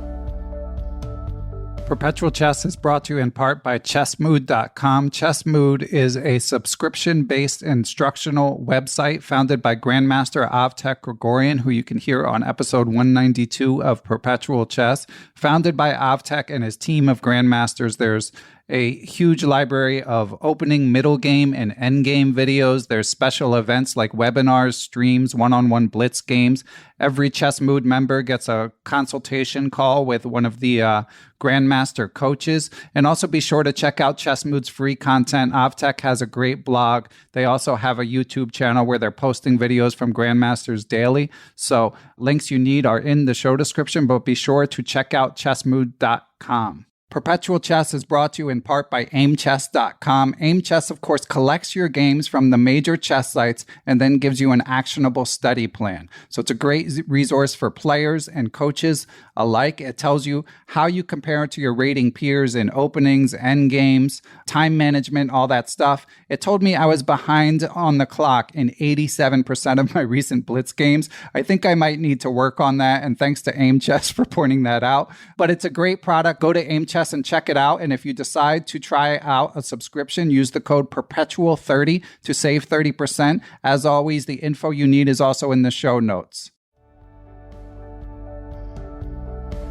[SPEAKER 1] Perpetual Chess is brought to you in part by chessmood.com. Chessmood is a subscription-based instructional website founded by Grandmaster Avtek Gregorian, who you can hear on episode 192 of Perpetual Chess. Founded by Avtek and his team of Grandmasters, there's a huge library of opening, middle game, and end game videos. There's special events like webinars, streams, one-on-one blitz games. Every Chess Mood member gets a consultation call with one of the Grandmaster coaches. And also be sure to check out Chess Mood's free content. Avtek has a great blog. They also have a YouTube channel where they're posting videos from Grandmasters daily. So links you need are in the show description, but be sure to check out chessmood.com. Perpetual Chess is brought to you in part by aimchess.com. Aimchess, of course, collects your games from the major chess sites and then gives you an actionable study plan. So it's a great resource for players and coaches alike. It tells you how you compare to your rating peers in openings, end games, time management, all that stuff. It told me I was behind on the clock in 87% of my recent blitz games. I think I might need to work on that, and thanks to Aimchess for pointing that out. But it's a great product. Go to Aimchess and check it out. And if you decide to try out a subscription, use the code Perpetual30 to save 30%. As always, the info you need is also in the show notes.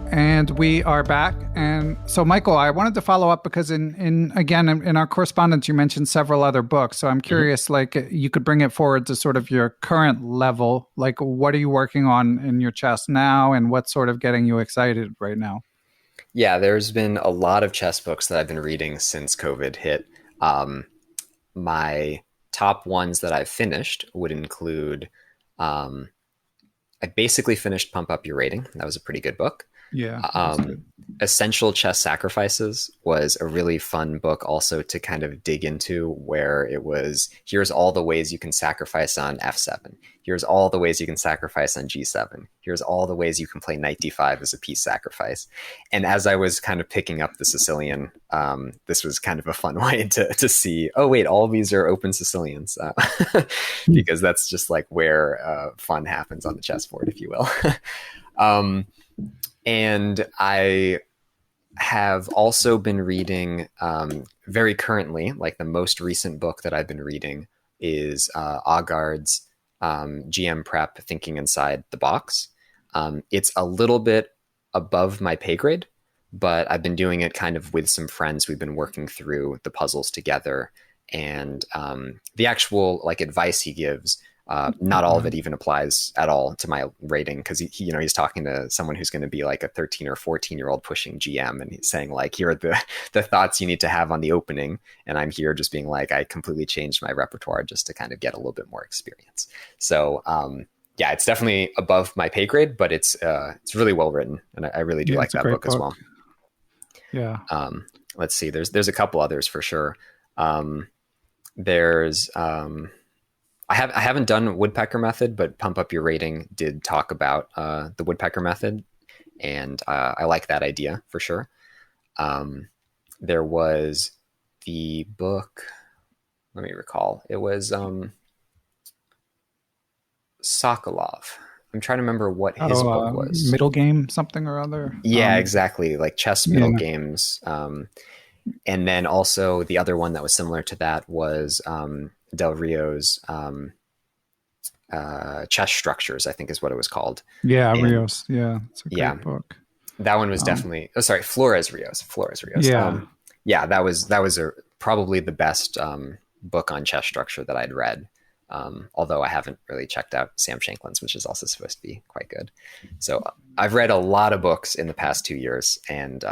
[SPEAKER 1] And we are back. And so, Michael, I wanted to follow up because in our correspondence, you mentioned several other books. So I'm curious, like, you could bring it forward to sort of your current level. Like, what are you working on in your chess now, and what's sort of getting you excited right now?
[SPEAKER 2] Yeah, there's been a lot of chess books that I've been reading since COVID hit. My top ones that I've finished would include, I basically finished Pump Up Your Rating. That was a pretty good book.
[SPEAKER 1] Yeah, that's
[SPEAKER 2] Um,
[SPEAKER 1] good.
[SPEAKER 2] Essential Chess Sacrifices was a really fun book also to kind of dig into, where it was, here's all the ways you can sacrifice on f7. Here's all the ways you can sacrifice on g7. Here's all the ways you can play knight d5 as a piece sacrifice. And as I was kind of picking up the Sicilian, this was kind of a fun way to see, oh, wait, all these are open Sicilians. Because that's just like where fun happens on the chessboard, if you will. And I have also been reading very currently, like the most recent book that I've been reading is Agard's GM Prep Thinking Inside the Box. It's a little bit above my pay grade, but I've been doing it kind of with some friends. We've been working through the puzzles together, and the actual like advice he gives, not all of it even applies at all to my rating, because he you know, he's talking to someone who's going to be like a 13 or 14-year-old pushing GM, and he's saying like, here are the thoughts you need to have on the opening, and I'm here just being like, I completely changed my repertoire just to kind of get a little bit more experience. So yeah, it's definitely above my pay grade, but it's really well written, and I really do like that book as well.
[SPEAKER 1] Yeah.
[SPEAKER 2] Let's see, there's a couple others for sure. There's I haven't done Woodpecker Method, but Pump Up Your Rating did talk about the Woodpecker Method, and I like that idea for sure. There was the book, let me recall, it was Sokolov. I'm trying to remember what his book was.
[SPEAKER 1] Middle game something or other.
[SPEAKER 2] Yeah, exactly, like chess middle games. And then also the other one that was similar to that was Del Rio's Chess Structures, I think is what it was called.
[SPEAKER 1] Yeah, and Rios. Yeah, it's a great book.
[SPEAKER 2] That one was definitely, Flores Rios.
[SPEAKER 1] Yeah.
[SPEAKER 2] Yeah, that was probably the best book on chess structure that I'd read. Although I haven't really checked out Sam Shanklin's, which is also supposed to be quite good. So I've read a lot of books in the past 2 years, and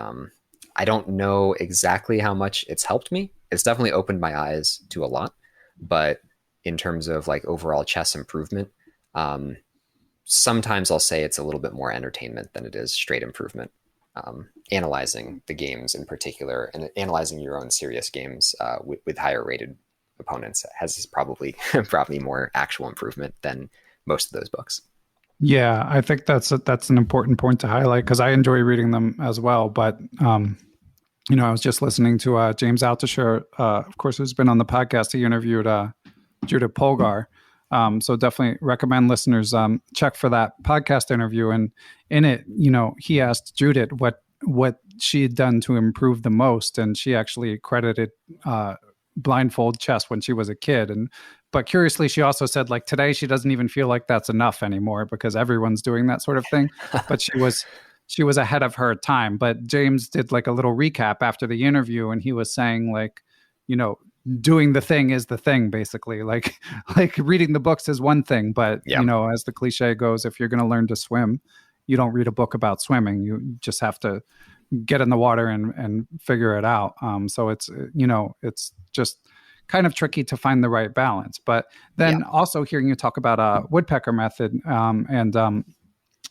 [SPEAKER 2] I don't know exactly how much it's helped me. It's definitely opened my eyes to a lot, but in terms of like overall chess improvement, sometimes I'll say it's a little bit more entertainment than it is straight improvement. Analyzing the games in particular, and analyzing your own serious games with higher rated opponents has probably brought me more actual improvement than most of those books.
[SPEAKER 1] Yeah, I think that's an important point to highlight, because I enjoy reading them as well. But you know, I was just listening to James Altucher, of course, who's been on the podcast. He interviewed Judith Polgar. So definitely recommend listeners check for that podcast interview. And in it, you know, he asked Judith what she had done to improve the most, and she actually credited blindfold chess when she was a kid. But curiously, she also said like today she doesn't even feel like that's enough anymore, because everyone's doing that sort of thing. But she was ahead of her time. But James did like a little recap after the interview, and he was saying like, you know, doing the thing is the thing, basically. Like reading the books is one thing, but you know, as the cliche goes, if you're going to learn to swim, you don't read a book about swimming. You just have to get in the water and figure it out. So it's, you know, it's just kind of tricky to find the right balance. But then also hearing you talk about Woodpecker Method and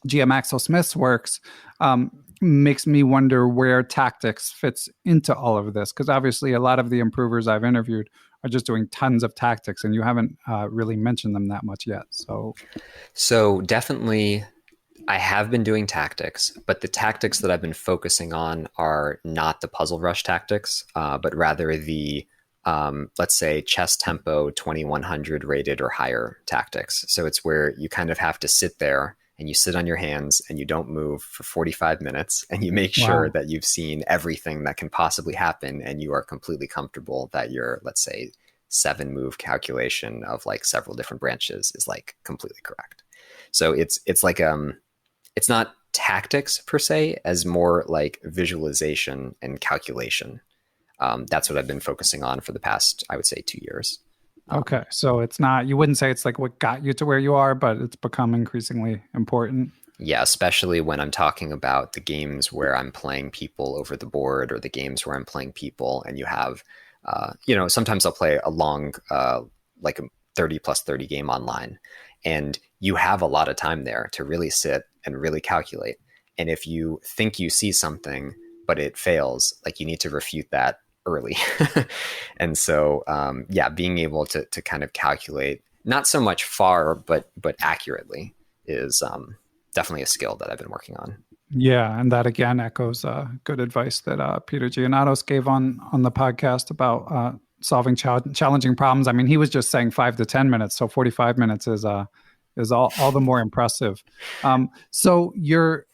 [SPEAKER 1] GM Axel Smith's works makes me wonder where tactics fits into all of this, because obviously a lot of the improvers I've interviewed are just doing tons of tactics, and you haven't really mentioned them that much yet. So
[SPEAKER 2] definitely I have been doing tactics, but the tactics that I've been focusing on are not the puzzle rush tactics, but rather the let's say chess tempo 2100 rated or higher tactics. So it's where you kind of have to sit there and you sit on your hands and you don't move for 45 minutes, and you make sure that you've seen everything that can possibly happen, and you are completely comfortable that your, let's say, 7-move calculation of like several different branches is like completely correct. So it's like it's not tactics per se, as more like visualization and calculation. That's what I've been focusing on for the past, I would say, 2 years.
[SPEAKER 1] Okay, so it's not, you wouldn't say it's like what got you to where you are, but it's become increasingly important.
[SPEAKER 2] Yeah, especially when I'm talking about the games where I'm playing people over the board, or the games where I'm playing people and you have, you know, sometimes I'll play a long, like a 30 plus 30 game online, and you have a lot of time there to really sit and really calculate. And if you think you see something, but it fails, like you need to refute that early. And so, yeah, being able to kind of calculate not so much far, but accurately is definitely a skill that I've been working on.
[SPEAKER 1] Yeah, and that again echoes good advice that Peter Giannatos gave on the podcast about solving challenging problems. I mean, he was just saying 5 to 10 minutes, so 45 minutes is all the more impressive. So you're,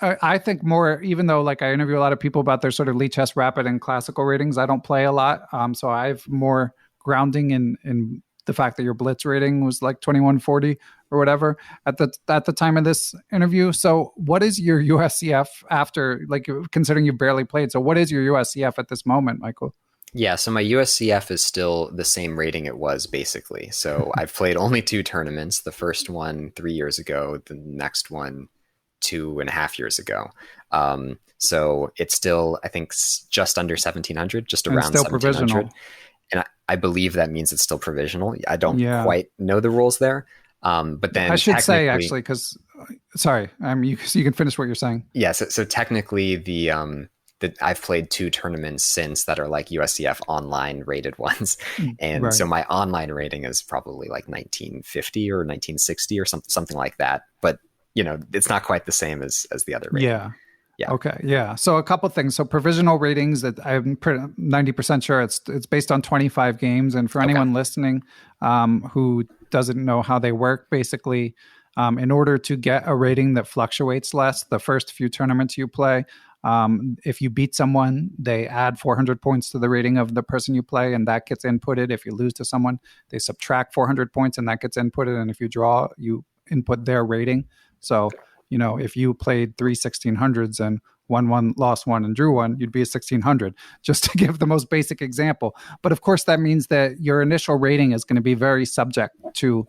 [SPEAKER 1] I think more, even though like I interview a lot of people about their sort of Lichess Rapid and classical ratings, I don't play a lot, so I've more grounding in the fact that your Blitz rating was like 2140 or whatever at the time of this interview. So what is your USCF after, like, considering you've barely played? So what is your USCF at this moment, Michael?
[SPEAKER 2] Yeah, so my USCF is still the same rating it was basically. So I've played only 2 tournaments. The first one 3 years ago, the next one 2.5 years ago. So it's still, I think, just under 1700, just around 1700. And I believe that means it's still provisional. I don't quite know the rules there. But then
[SPEAKER 1] I should say, actually, because sorry, you can finish what you're saying.
[SPEAKER 2] Yeah. So technically I've played 2 tournaments since that are like USCF online rated ones. And so my online rating is probably like 1950 or 1960 or something like that. But it's not quite the same as the other rating.
[SPEAKER 1] Yeah. Okay. Yeah. So a couple things. So provisional ratings that I'm 90% sure it's based on 25 games. And for anyone listening who doesn't know how they work, basically, in order to get a rating that fluctuates less, the first few tournaments you play, if you beat someone, they add 400 points to the rating of the person you play, and that gets inputted. If you lose to someone, they subtract 400 points, and that gets inputted. And if you draw, you input their rating. So, if you played 3 1600s and won one, lost one, and drew one, you'd be a 1600, just to give the most basic example. But of course, that means that your initial rating is going to be very subject to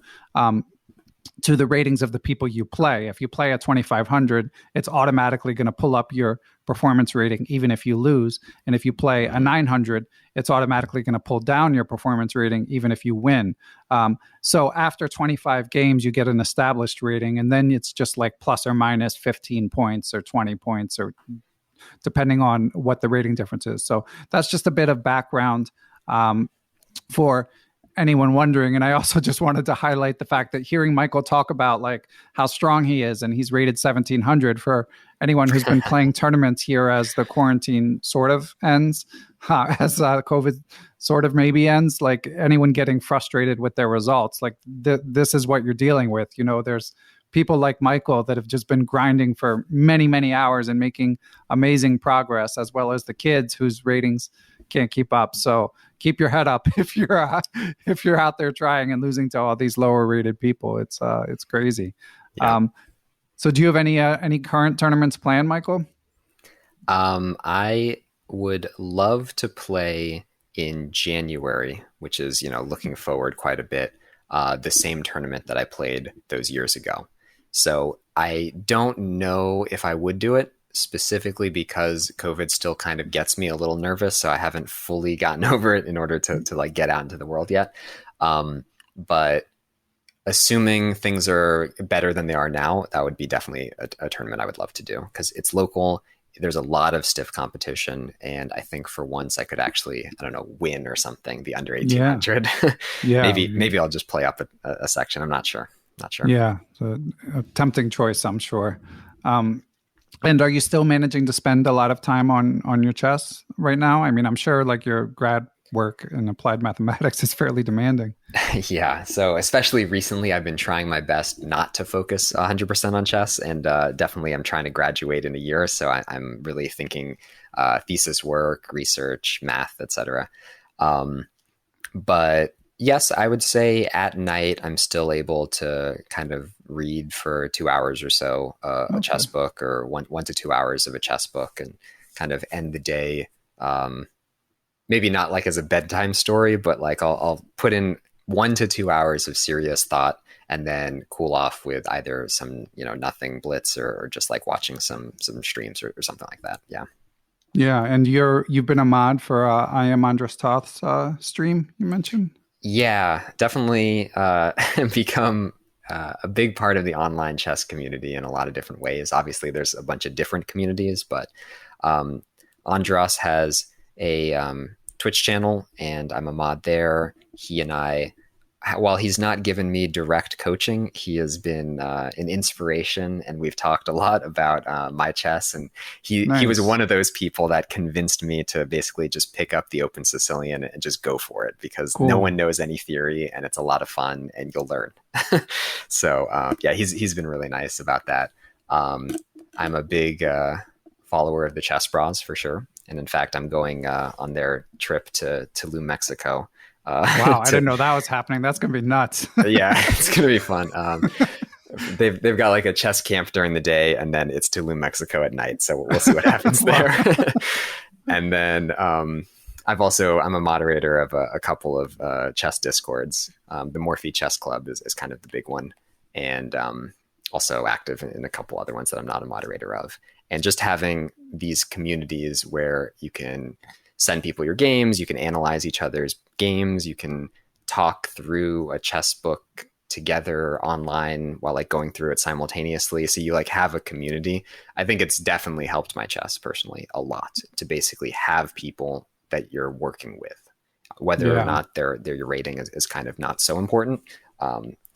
[SPEAKER 1] the ratings of the people you play. If you play at 2500, it's automatically going to pull up your performance rating, even if you lose. And if you play a 900, it's automatically going to pull down your performance rating, even if you win. So after 25 games, you get an established rating, and then it's just like plus or minus 15 points or 20 points, or depending on what the rating difference is. So that's just a bit of background for anyone wondering. And I also just wanted to highlight the fact that hearing Michael talk about like how strong he is, and he's rated 1700, for anyone who's been playing tournaments here as the quarantine sort of ends, as COVID sort of maybe ends, like anyone getting frustrated with their results, like this is what you're dealing with. There's people like Michael that have just been grinding for many, many hours and making amazing progress, as well as the kids whose ratings can't keep up. So keep your head up if you're out there trying and losing to all these lower rated people. It's crazy. Yeah. So do you have any current tournaments planned, Michael?
[SPEAKER 2] I would love to play in January, which is, looking forward quite a bit, the same tournament that I played those years ago. So I don't know if I would do it, specifically because COVID still kind of gets me a little nervous. So I haven't fully gotten over it in order to like get out into the world yet. But assuming things are better than they are now, that would be definitely a tournament I would love to do, because it's local. There's a lot of stiff competition. And I think for once I could actually, I don't know, win or something, the under 1800. Yeah. Maybe I'll just play up a section. I'm not sure.
[SPEAKER 1] Yeah. So a tempting choice, I'm sure. And are you still managing to spend a lot of time on your chess right now? I mean, I'm sure like your grad work in applied mathematics is fairly demanding.
[SPEAKER 2] Yeah. So especially recently, I've been trying my best not to focus 100% on chess. And definitely I'm trying to graduate in a year. So I'm really thinking thesis work, research, math, etc. But yes, I would say at night, I'm still able to kind of read for 2 hours or so, a chess book, or 1 to 2 hours of a chess book, and kind of end the day. Maybe not like as a bedtime story, but like I'll put in 1 to 2 hours of serious thought, and then cool off with either some, nothing blitz, or just like watching some streams or something like that. Yeah.
[SPEAKER 1] Yeah. And you've been a mod for I Am Andras Toth's stream you mentioned?
[SPEAKER 2] Yeah, definitely become a big part of the online chess community in a lot of different ways. Obviously, there's a bunch of different communities, but Andras has a Twitch channel, and I'm a mod there. He and I, while he's not given me direct coaching, he has been an inspiration, and we've talked a lot about my chess. And he was one of those people that convinced me to basically just pick up the Open Sicilian and just go for it, because no one knows any theory, and it's a lot of fun, and you'll learn. So yeah, he's been really nice about that. I'm a big follower of the Chess Bras for sure, and in fact, I'm going on their trip to Tulum, Mexico.
[SPEAKER 1] Wow, I didn't know that was happening. That's gonna be nuts.
[SPEAKER 2] Yeah, it's gonna be fun. They've got like a chess camp during the day, and then it's Tulum, Mexico at night. So we'll see what happens there. And then I'm a moderator of a couple of chess discords. The Morphe Chess Club is kind of the big one, and also active in a couple other ones that I'm not a moderator of. And just having these communities where you can send people your games, you can analyze each other's games, you can talk through a chess book together online while like going through it simultaneously. So you like have a community. I think it's definitely helped my chess personally a lot to basically have people that you're working with, whether or not your rating is kind of not so important.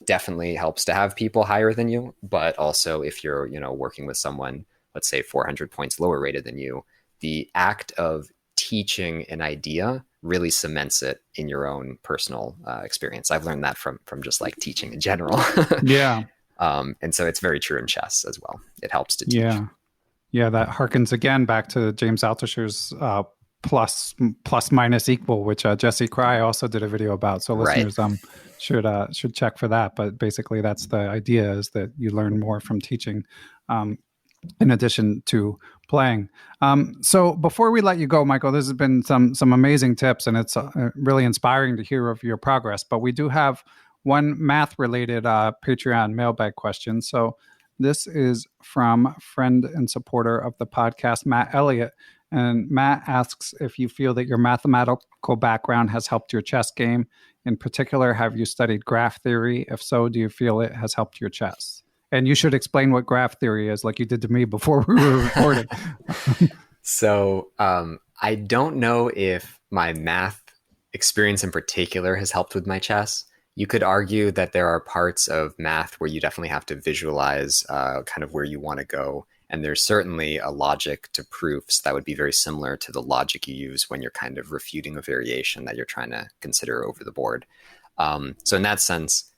[SPEAKER 2] Definitely helps to have people higher than you, but also if you're, working with someone, let's say 400 points lower rated than you, the act of teaching an idea really cements it in your own personal experience. I've learned that from just like teaching in general.
[SPEAKER 1] Yeah.
[SPEAKER 2] And so it's very true in chess as well. It helps to teach.
[SPEAKER 1] Yeah. That harkens again back to James Altucher's plus minus equal, which Jesse Cry also did a video about. So listeners should check for that. But basically that's the idea, is that you learn more from teaching in addition to playing. So before we let you go, Michael, this has been some amazing tips, and it's really inspiring to hear of your progress. But we do have one math-related Patreon mailbag question. So this is from friend and supporter of the podcast, Matt Elliott. And Matt asks if you feel that your mathematical background has helped your chess game. In particular, have you studied graph theory? If so, do you feel it has helped your chess? And you should explain what graph theory is, like you did to me before we were recording.
[SPEAKER 2] So I don't know if my math experience in particular has helped with my chess. You could argue that there are parts of math where you definitely have to visualize kind of where you want to go. And there's certainly a logic to proofs that would be very similar to the logic you use when you're kind of refuting a variation that you're trying to consider over the board. So in that sense,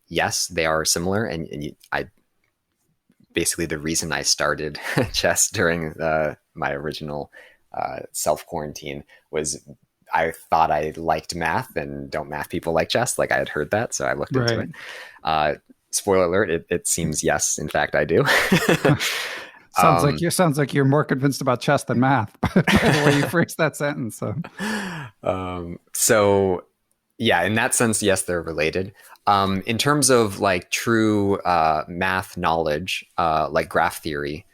[SPEAKER 2] yes, they are similar. And I basically, the reason I started chess during my original self-quarantine was I thought I liked math, and don't math people like chess? Like I had heard that, so I looked into it. Spoiler alert, it seems yes, in fact, I do.
[SPEAKER 1] Sounds like you're more convinced about chess than math by the way you phrased that sentence.
[SPEAKER 2] So yeah, in that sense, yes, they're related. In terms of like true math knowledge, like graph theory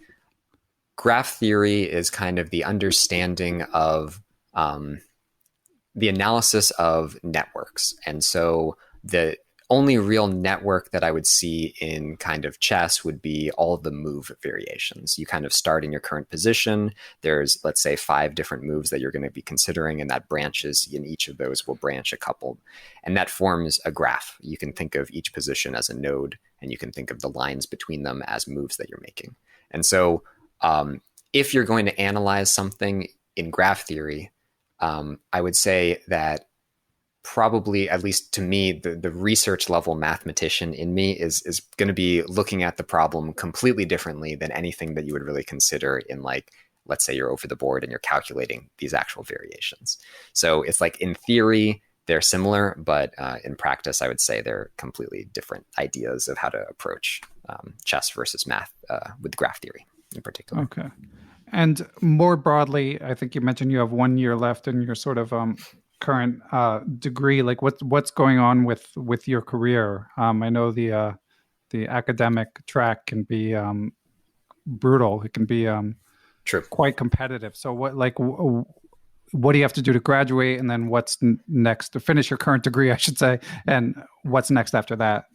[SPEAKER 2] is kind of the understanding of the analysis of networks. And so the only real network that I would see in kind of chess would be all of the move variations. You kind of start in your current position. There's, let's say, 5 different moves that you're going to be considering, and that branches in each of those will branch a couple. And that forms a graph. You can think of each position as a node, and you can think of the lines between them as moves that you're making. And so if you're going to analyze something in graph theory, I would say that probably, at least to me, the research level mathematician in me is going to be looking at the problem completely differently than anything that you would really consider in, like, let's say you're over the board and you're calculating these actual variations. So it's like, in theory, they're similar, but in practice, I would say they're completely different ideas of how to approach chess versus math with graph theory in particular.
[SPEAKER 1] Okay. And more broadly, I think you mentioned you have 1 year left in your sort of current degree. Like what's going on with your career? I know the academic track can be brutal. It can be
[SPEAKER 2] True.
[SPEAKER 1] Quite competitive. So what do you have to do to graduate, and then what's next to finish your current degree, I should say, and what's next after that?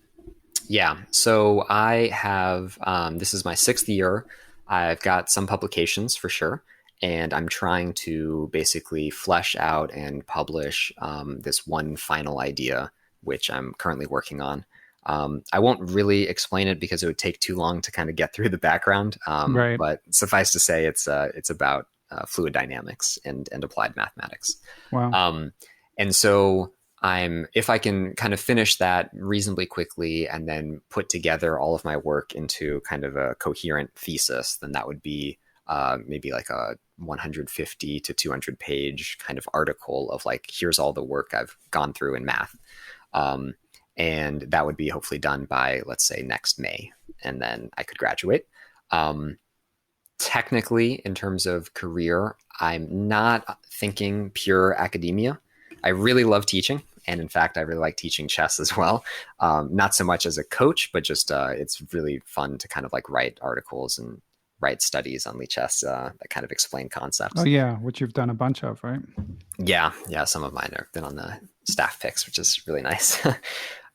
[SPEAKER 2] Yeah. So I have, this is my sixth year. I've got some publications for sure. And I'm trying to basically flesh out and publish this one final idea, which I'm currently working on. I won't really explain it because it would take too long to kind of get through the background.
[SPEAKER 1] Right.
[SPEAKER 2] But suffice to say, it's about fluid dynamics and applied mathematics.
[SPEAKER 1] Wow.
[SPEAKER 2] Um, and so if I can kind of finish that reasonably quickly and then put together all of my work into kind of a coherent thesis, then that would be maybe like a 150 to 200 page kind of article of like, here's all the work I've gone through in math. And that would be hopefully done by, let's say, next May. And then I could graduate. Technically, in terms of career, I'm not thinking pure academia. I really love teaching. And in fact, I really like teaching chess as well. Not so much as a coach, but just it's really fun to kind of like write articles and write studies on Lichess that kind of explain
[SPEAKER 1] Oh
[SPEAKER 2] concepts.
[SPEAKER 1] yeah, which you've done a bunch of, right?
[SPEAKER 2] Yeah, yeah, some of mine have been on the staff picks, which is really nice.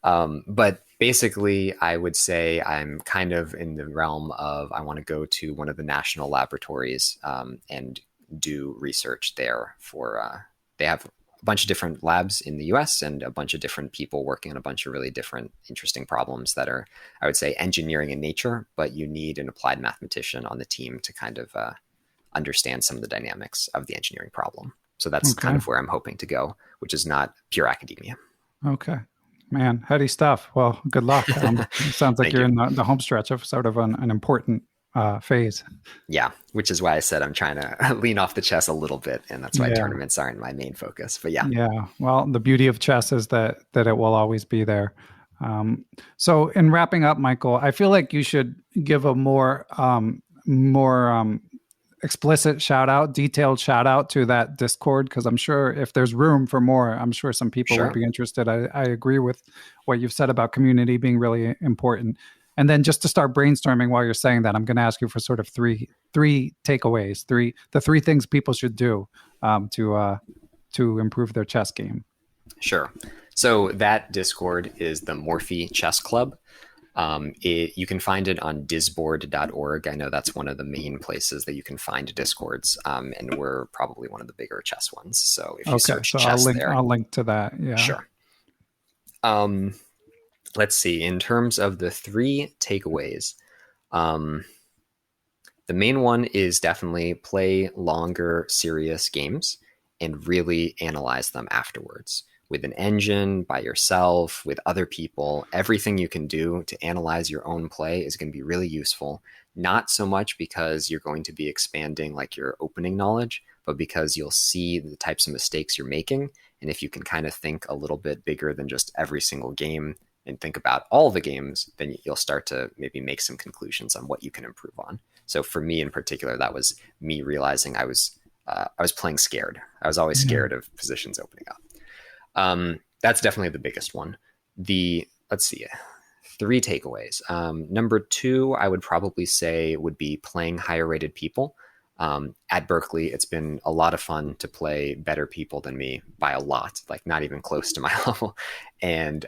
[SPEAKER 2] But basically, I would say I'm kind of in the realm of I want to go to one of the national laboratories and do research there they have a bunch of different labs in the US and a bunch of different people working on a bunch of really different, interesting problems that are, I would say, engineering in nature, but you need an applied mathematician on the team to kind of understand some of the dynamics of the engineering problem. So that's
[SPEAKER 1] Okay.
[SPEAKER 2] kind of where I'm hoping to go, which is not pure academia.
[SPEAKER 1] Okay. Man, heady stuff. Well, good luck. It sounds like
[SPEAKER 2] Thank
[SPEAKER 1] you're
[SPEAKER 2] you.
[SPEAKER 1] in the home stretch of sort of an important phase.
[SPEAKER 2] Yeah, which is why I said I'm trying to lean off the chess a little bit, and that's why
[SPEAKER 1] Yeah.
[SPEAKER 2] tournaments aren't my main focus. But yeah,
[SPEAKER 1] Yeah. Well, the beauty of chess is that it will always be there. So, in wrapping up, Michael, I feel like you should give a more explicit shout out, detailed shout out to that Discord, because I'm sure if there's room for more, I'm sure some people would
[SPEAKER 2] sure.
[SPEAKER 1] be interested. I agree with what you've said about community being really important. And then just to start brainstorming while you're saying that, I'm going to ask you for sort of three takeaways, the three things people should do to improve their chess game.
[SPEAKER 2] Sure. So that Discord is the Morphe Chess Club. You can find it on disboard.org. I know that's one of the main places that you can find Discords, and we're probably one of the bigger chess ones. So if you
[SPEAKER 1] Okay,
[SPEAKER 2] search
[SPEAKER 1] so I'll
[SPEAKER 2] chess
[SPEAKER 1] link
[SPEAKER 2] there,
[SPEAKER 1] I'll link to that. Yeah.
[SPEAKER 2] sure. Um, let's see. In terms of the three takeaways, um, the main one is definitely play longer, serious games and really analyze them afterwards with an engine, by yourself, with other people. Everything you can do to analyze your own play is going to be really useful. Not so much because you're going to be expanding like your opening knowledge, but because you'll see the types of mistakes you're making. And if you can kind of think a little bit bigger than just every single game and think about all the games, then you'll start to maybe make some conclusions on what you can improve on. So for me in particular, that was me realizing I was playing scared. I was always
[SPEAKER 1] Yeah.
[SPEAKER 2] scared of positions opening up. That's definitely the biggest one. Let's see, three takeaways. Number two, I would probably say would be playing higher rated people. At Berkeley, it's been a lot of fun to play better people than me by a lot, like not even close to my level. And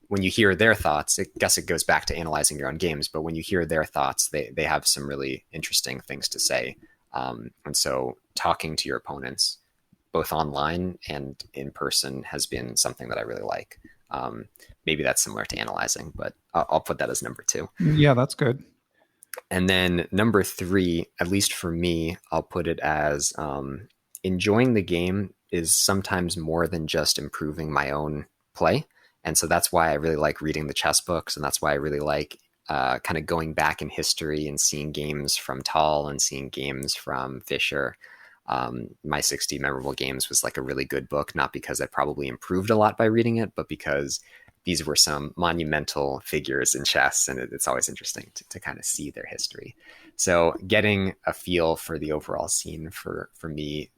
[SPEAKER 2] when you hear their thoughts, I guess it goes back to analyzing your own games, but when you hear their thoughts, they have some really interesting things to say. And so talking to your opponents, both online and in person, has been something that I really like. Maybe that's similar to analyzing, but I'll put that as number two.
[SPEAKER 1] Yeah, that's good.
[SPEAKER 2] And then number three, at least for me, I'll put it as enjoying the game is sometimes more than just improving my own play. And so that's why I really like reading the chess books. And that's why I really like kind of going back in history and seeing games from Tall and seeing games from Fischer. My 60 Memorable Games was like a really good book, not because I probably improved a lot by reading it, but because these were some monumental figures in chess, and it's always interesting to kind of see their history. So getting a feel for the overall scene for me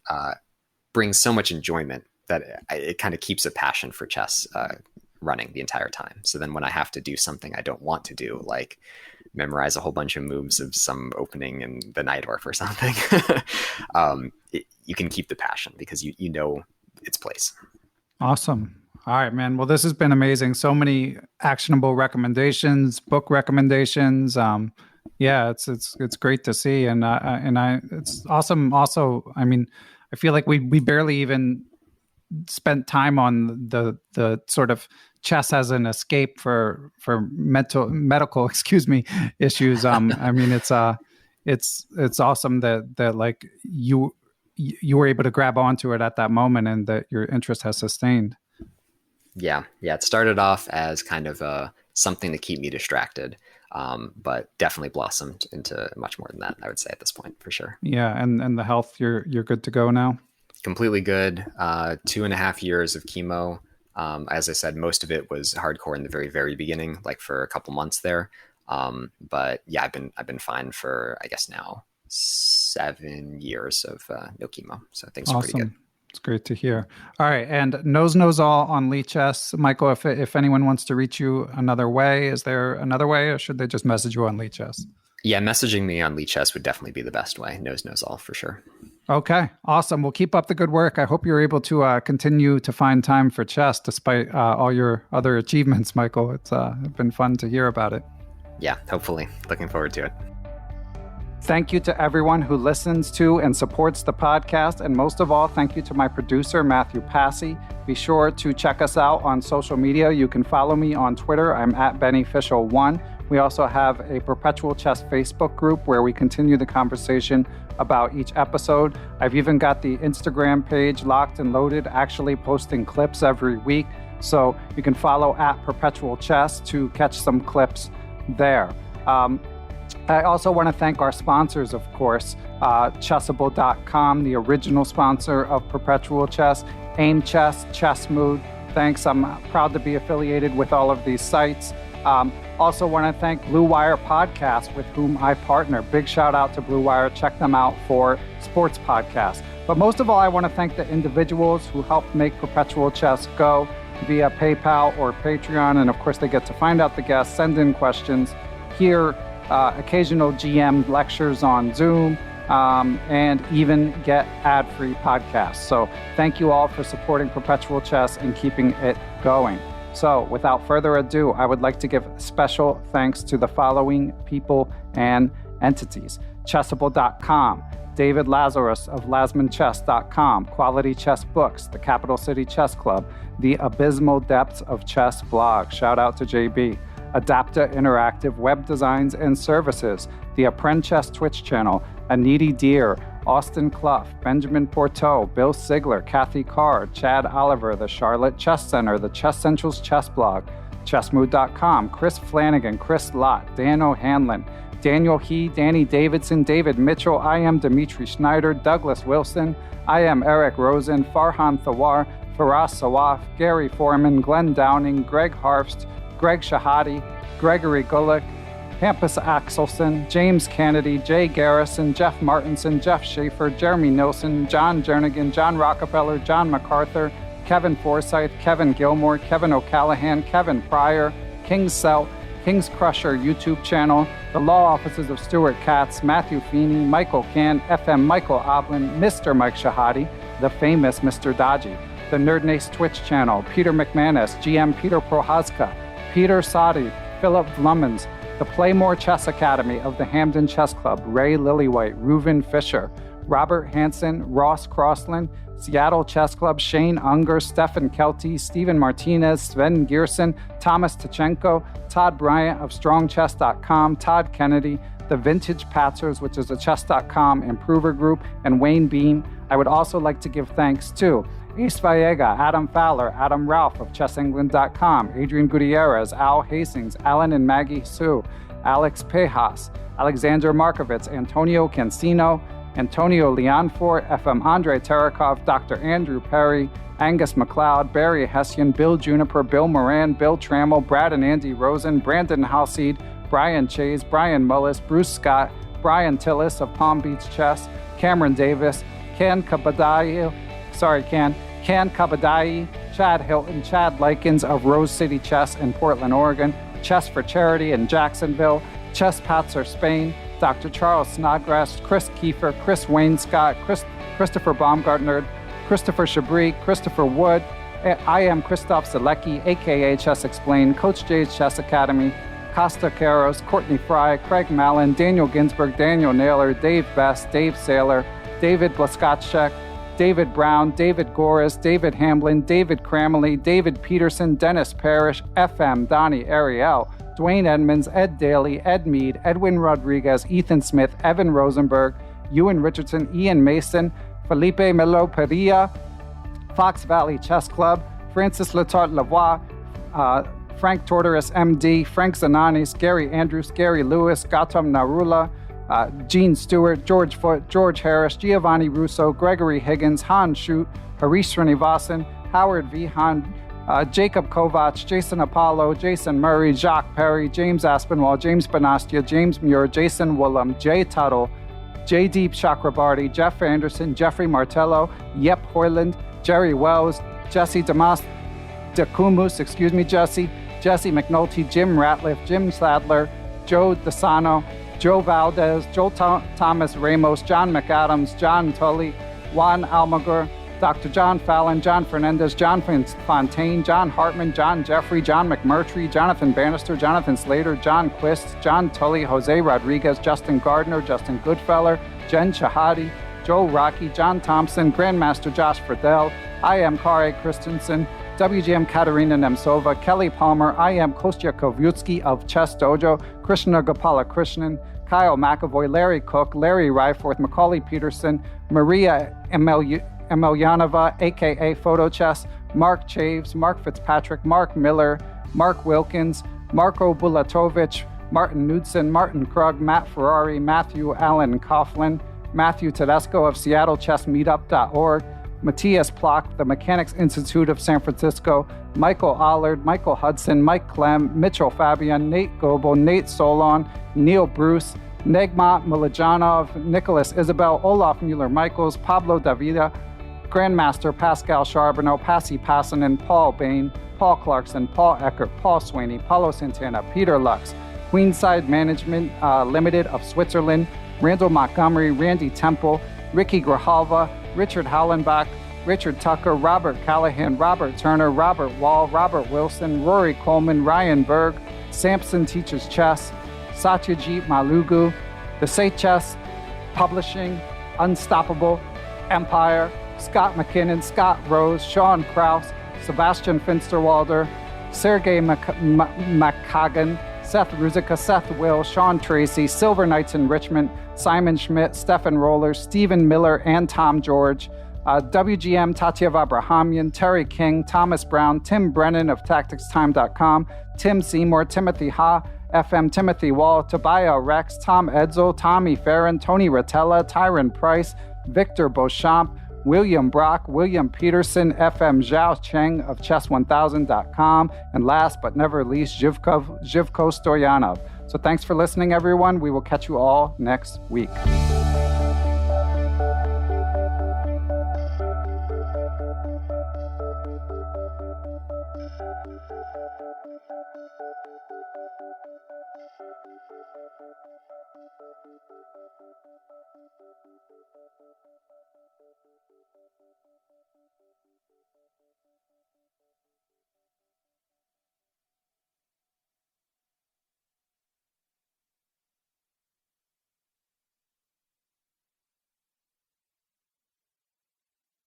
[SPEAKER 2] brings so much enjoyment that it kind of keeps a passion for chess running the entire time. So then when I have to do something I don't want to do, like memorize a whole bunch of moves of some opening in the Najdorf or something, you can keep the passion because you know its place.
[SPEAKER 1] Awesome. All right, man. Well, this has been amazing. So many actionable recommendations, book recommendations. Yeah, it's great to see, and it's awesome. Also, I mean, I feel like we barely even spent time on the sort of chess as an escape for medical issues. I mean, it's awesome that like you were able to grab onto it at that moment, and that your interest has sustained.
[SPEAKER 2] Yeah. It started off as kind of something to keep me distracted, but definitely blossomed into much more than that, I would say, at this point, for sure.
[SPEAKER 1] Yeah, and the health, you're good to go now?
[SPEAKER 2] Completely good. 2.5 years of chemo. As I said, most of it was hardcore in the very, very beginning, like for a couple months there. But yeah, I've been fine for, I guess now 7 years of no chemo. So things are pretty good.
[SPEAKER 1] It's great to hear. All right. And NoseKnowsAll on Lichess. Michael, if anyone wants to reach you another way, is there another way, or should they just message you on Lichess?
[SPEAKER 2] Yeah, messaging me on Lichess would definitely be the best way. NoseKnowsAll for sure.
[SPEAKER 1] Okay. Awesome. Well, keep up the good work. I hope you're able to continue to find time for chess despite all your other achievements, Michael. It's been fun to hear about it.
[SPEAKER 2] Yeah, hopefully. Looking forward to it.
[SPEAKER 1] Thank you to everyone who listens to and supports the podcast. And most of all, thank you to my producer, Matthew Passy. Be sure to check us out on social media. You can follow me on Twitter. I'm at BennyFishel1. We also have a Perpetual Chess Facebook group where we continue the conversation about each episode. I've even got the Instagram page locked and loaded, actually posting clips every week. So you can follow at Perpetual Chess to catch some clips there. I also want to thank our sponsors, of course, Chessable.com, the original sponsor of Perpetual Chess, Aim Chess, Chess Mood. Thanks. I'm proud to be affiliated with all of these sites. Also want to thank Blue Wire Podcast, with whom I partner. Big shout out to Blue Wire. Check them out for sports podcasts. But most of all, I want to thank the individuals who helped make Perpetual Chess go via PayPal or Patreon. And of course, they get to find out the guests, send in questions, hear occasional GM lectures on Zoom, and even get ad-free podcasts. So thank you all for supporting Perpetual Chess and keeping it going. So without further ado, I would like to give special thanks to the following people and entities. Chessable.com, David Lazarus of LazmanChess.com, Quality Chess Books, the Capital City Chess Club, the Abysmal Depths of Chess blog. Shout out to JB. Adapta Interactive Web Designs and Services, the Apprend Chess Twitch channel, A Needy Deer, Austin Clough, Benjamin Porteau, Bill Sigler, Kathy Carr, Chad Oliver, the Charlotte Chess Center, the Chess Central's Chess blog, Chessmood.com, Chris Flanagan, Chris Lott, Dan O'Hanlon, Daniel He, Danny Davidson, David Mitchell, I am Dimitri Schneider, Douglas Wilson, I am Eric Rosen, Farhan Thawar, Faraz Sawaf, Gary Foreman, Glenn Downing, Greg Harfst, Greg Shahadi, Gregory Gulick, Hampus Axelson, James Kennedy, Jay Garrison, Jeff Martinson, Jeff Schaefer, Jeremy Nilsson, John Jernigan, John Rockefeller, John MacArthur, Kevin Forsyth, Kevin Gilmore, Kevin O'Callahan, Kevin Pryor, King's Selt, King's Crusher YouTube channel, the law offices of Stuart Katz, Matthew Feeney, Michael Can, FM Michael Oblin, Mr. Mike Shahadi, the famous Mr. Dodgy, the Nerdnace Twitch channel, Peter McManus, GM Peter Prohaska, Peter Sadi, Philip Vlummans, the Playmore Chess Academy of the Hamden Chess Club, Ray Lillywhite, Reuven Fisher, Robert Hansen, Ross Crossland, Seattle Chess Club, Shane Unger, Stefan Kelty, Stephen Martinez, Sven Gierson, Thomas Tachenko, Todd Bryant of StrongChess.com, Todd Kennedy, the Vintage Patzers, which is a Chess.com improver group, and Wayne Beam. I would also like to give thanks to Ace Vallega, Adam Fowler, Adam Ralph of ChessEngland.com, Adrian Gutierrez, Al Hastings, Alan and Maggie Sue, Alex Pejas, Alexander Markovitz, Antonio Cancino, Antonio Leonfor, FM Andre Terakov, Dr. Andrew Perry, Angus McLeod, Barry Hessian, Bill Juniper, Bill Moran, Bill Trammell, Brad and Andy Rosen, Brandon Halseed, Brian Chase, Brian Mullis, Bruce Scott, Brian Tillis of Palm Beach Chess, Cameron Davis, Can Kabadai, Chad Hilton, Chad Likens of Rose City Chess in Portland, Oregon, Chess for Charity in Jacksonville, Chess Patzer Spain, Dr. Charles Snodgrass, Chris Kiefer, Chris Wayne Scott, Christopher Baumgartner, Christopher Chabris, Christopher Wood, I am Christoph Zalecki, aka Chess Explained, Coach J's Chess Academy, Costa Caros, Courtney Fry, Craig Mallon, Daniel Ginsberg, Daniel Naylor, Dave Best, Dave Saylor, David Blaskotchek, David Brown, David Goris, David Hamblin, David Cramley, David Peterson, Dennis Parrish, FM, Donnie Ariel, Dwayne Edmonds, Ed Daly, Ed Mead, Edwin Rodriguez, Ethan Smith, Evan Rosenberg, Ewan Richardson, Ian Mason, Felipe Melo Perilla, Fox Valley Chess Club, Francis Letarte Lavoie, Frank Tortoris, MD, Frank Zananis, Gary Andrews, Gary Lewis, Gautam Narula, Gene Stewart, George Foote, George Harris, Giovanni Russo, Gregory Higgins, Han Shute, Harish Srinivasan, Howard V. Han, Jacob Kovac, Jason Apollo, Jason Murray, Jacques Perry, James Aspinwall, James Benastia, James Muir, Jason Woolham, Jay Tuttle, J. Deep Chakrabarty, Jeff Anderson, Jeffrey Martello, Yep Hoyland, Jerry Wells, Jesse Decumus, Jesse McNulty, Jim Ratliff, Jim Sadler, Joe DeSano, Joe Valdez, Joel Thomas Ramos, John McAdams, John Tully, Juan Almaguer, Dr. John Fallon, John Fernandez, John Fontaine, John Hartman, John Jeffrey, John McMurtry, Jonathan Bannister, Jonathan Slater, John Quist, John Tully, Jose Rodriguez, Justin Gardner, Justin Goodfeller, Jen Shahadi, Joe Rocky, John Thompson, Grandmaster Josh Friedel, I am Kare Christensen, WGM Katerina Nemtsova, Kelly Palmer, I am Kostya Kovyutsky of Chess Dojo, Krishna Gopala Krishnan, Kyle McAvoy, Larry Cook, Larry Ryforth, Macaulay Peterson, Maria Emelianova, aka Photo Chess, Mark Chaves, Mark Fitzpatrick, Mark Miller, Mark Wilkins, Marko Bulatovic, Martin Knudsen, Martin Krug, Matt Ferrari, Matthew Allen Coughlin, Matthew Tedesco of SeattleChessMeetup.org, Matthias Plock, the Mechanics Institute of San Francisco, Michael Allard, Michael Hudson, Mike Clem, Mitchell Fabian, Nate Goebel, Nate Solon, Neil Bruce, Negma Milijanov, Nicholas Isabel, Olaf Mueller-Michaels, Pablo Davida, Grandmaster Pascal Charbonneau, Passy Passanen, Paul Bain, Paul Clarkson, Paul Eckert, Paul Sweeney, Paulo Santana, Peter Lux, Queenside Management Limited of Switzerland, Randall Montgomery, Randy Temple, Ricky Grijalva, Richard Hollenbach, Richard Tucker, Robert Callahan, Robert Turner, Robert Wall, Robert Wilson, Rory Coleman, Ryan Berg, Samson Teaches Chess, Satyajit Malugu, The Say Chess, Publishing, Unstoppable, Empire, Scott McKinnon, Scott Rose, Sean Krause, Sebastian Finsterwalder, Sergey Makagan, Seth Ruzicka, Seth Will, Sean Tracy, Silver Knights in Richmond, Simon Schmidt, Stefan Roller, Stephen Miller, and Tom George, WGM, Tatyev Abrahamian, Terry King, Thomas Brown, Tim Brennan of TacticsTime.com, Tim Seymour, Timothy Ha, FM Timothy Wall, Tobiah Rex, Tom Edsel, Tommy Farron, Tony Rotella, Tyron Price, Victor Beauchamp, William Brock, William Peterson, FM Zhao Cheng of Chess1000.com, and last but never least, Zhivko Stoyanov. So thanks for listening, everyone. We will catch you all next week.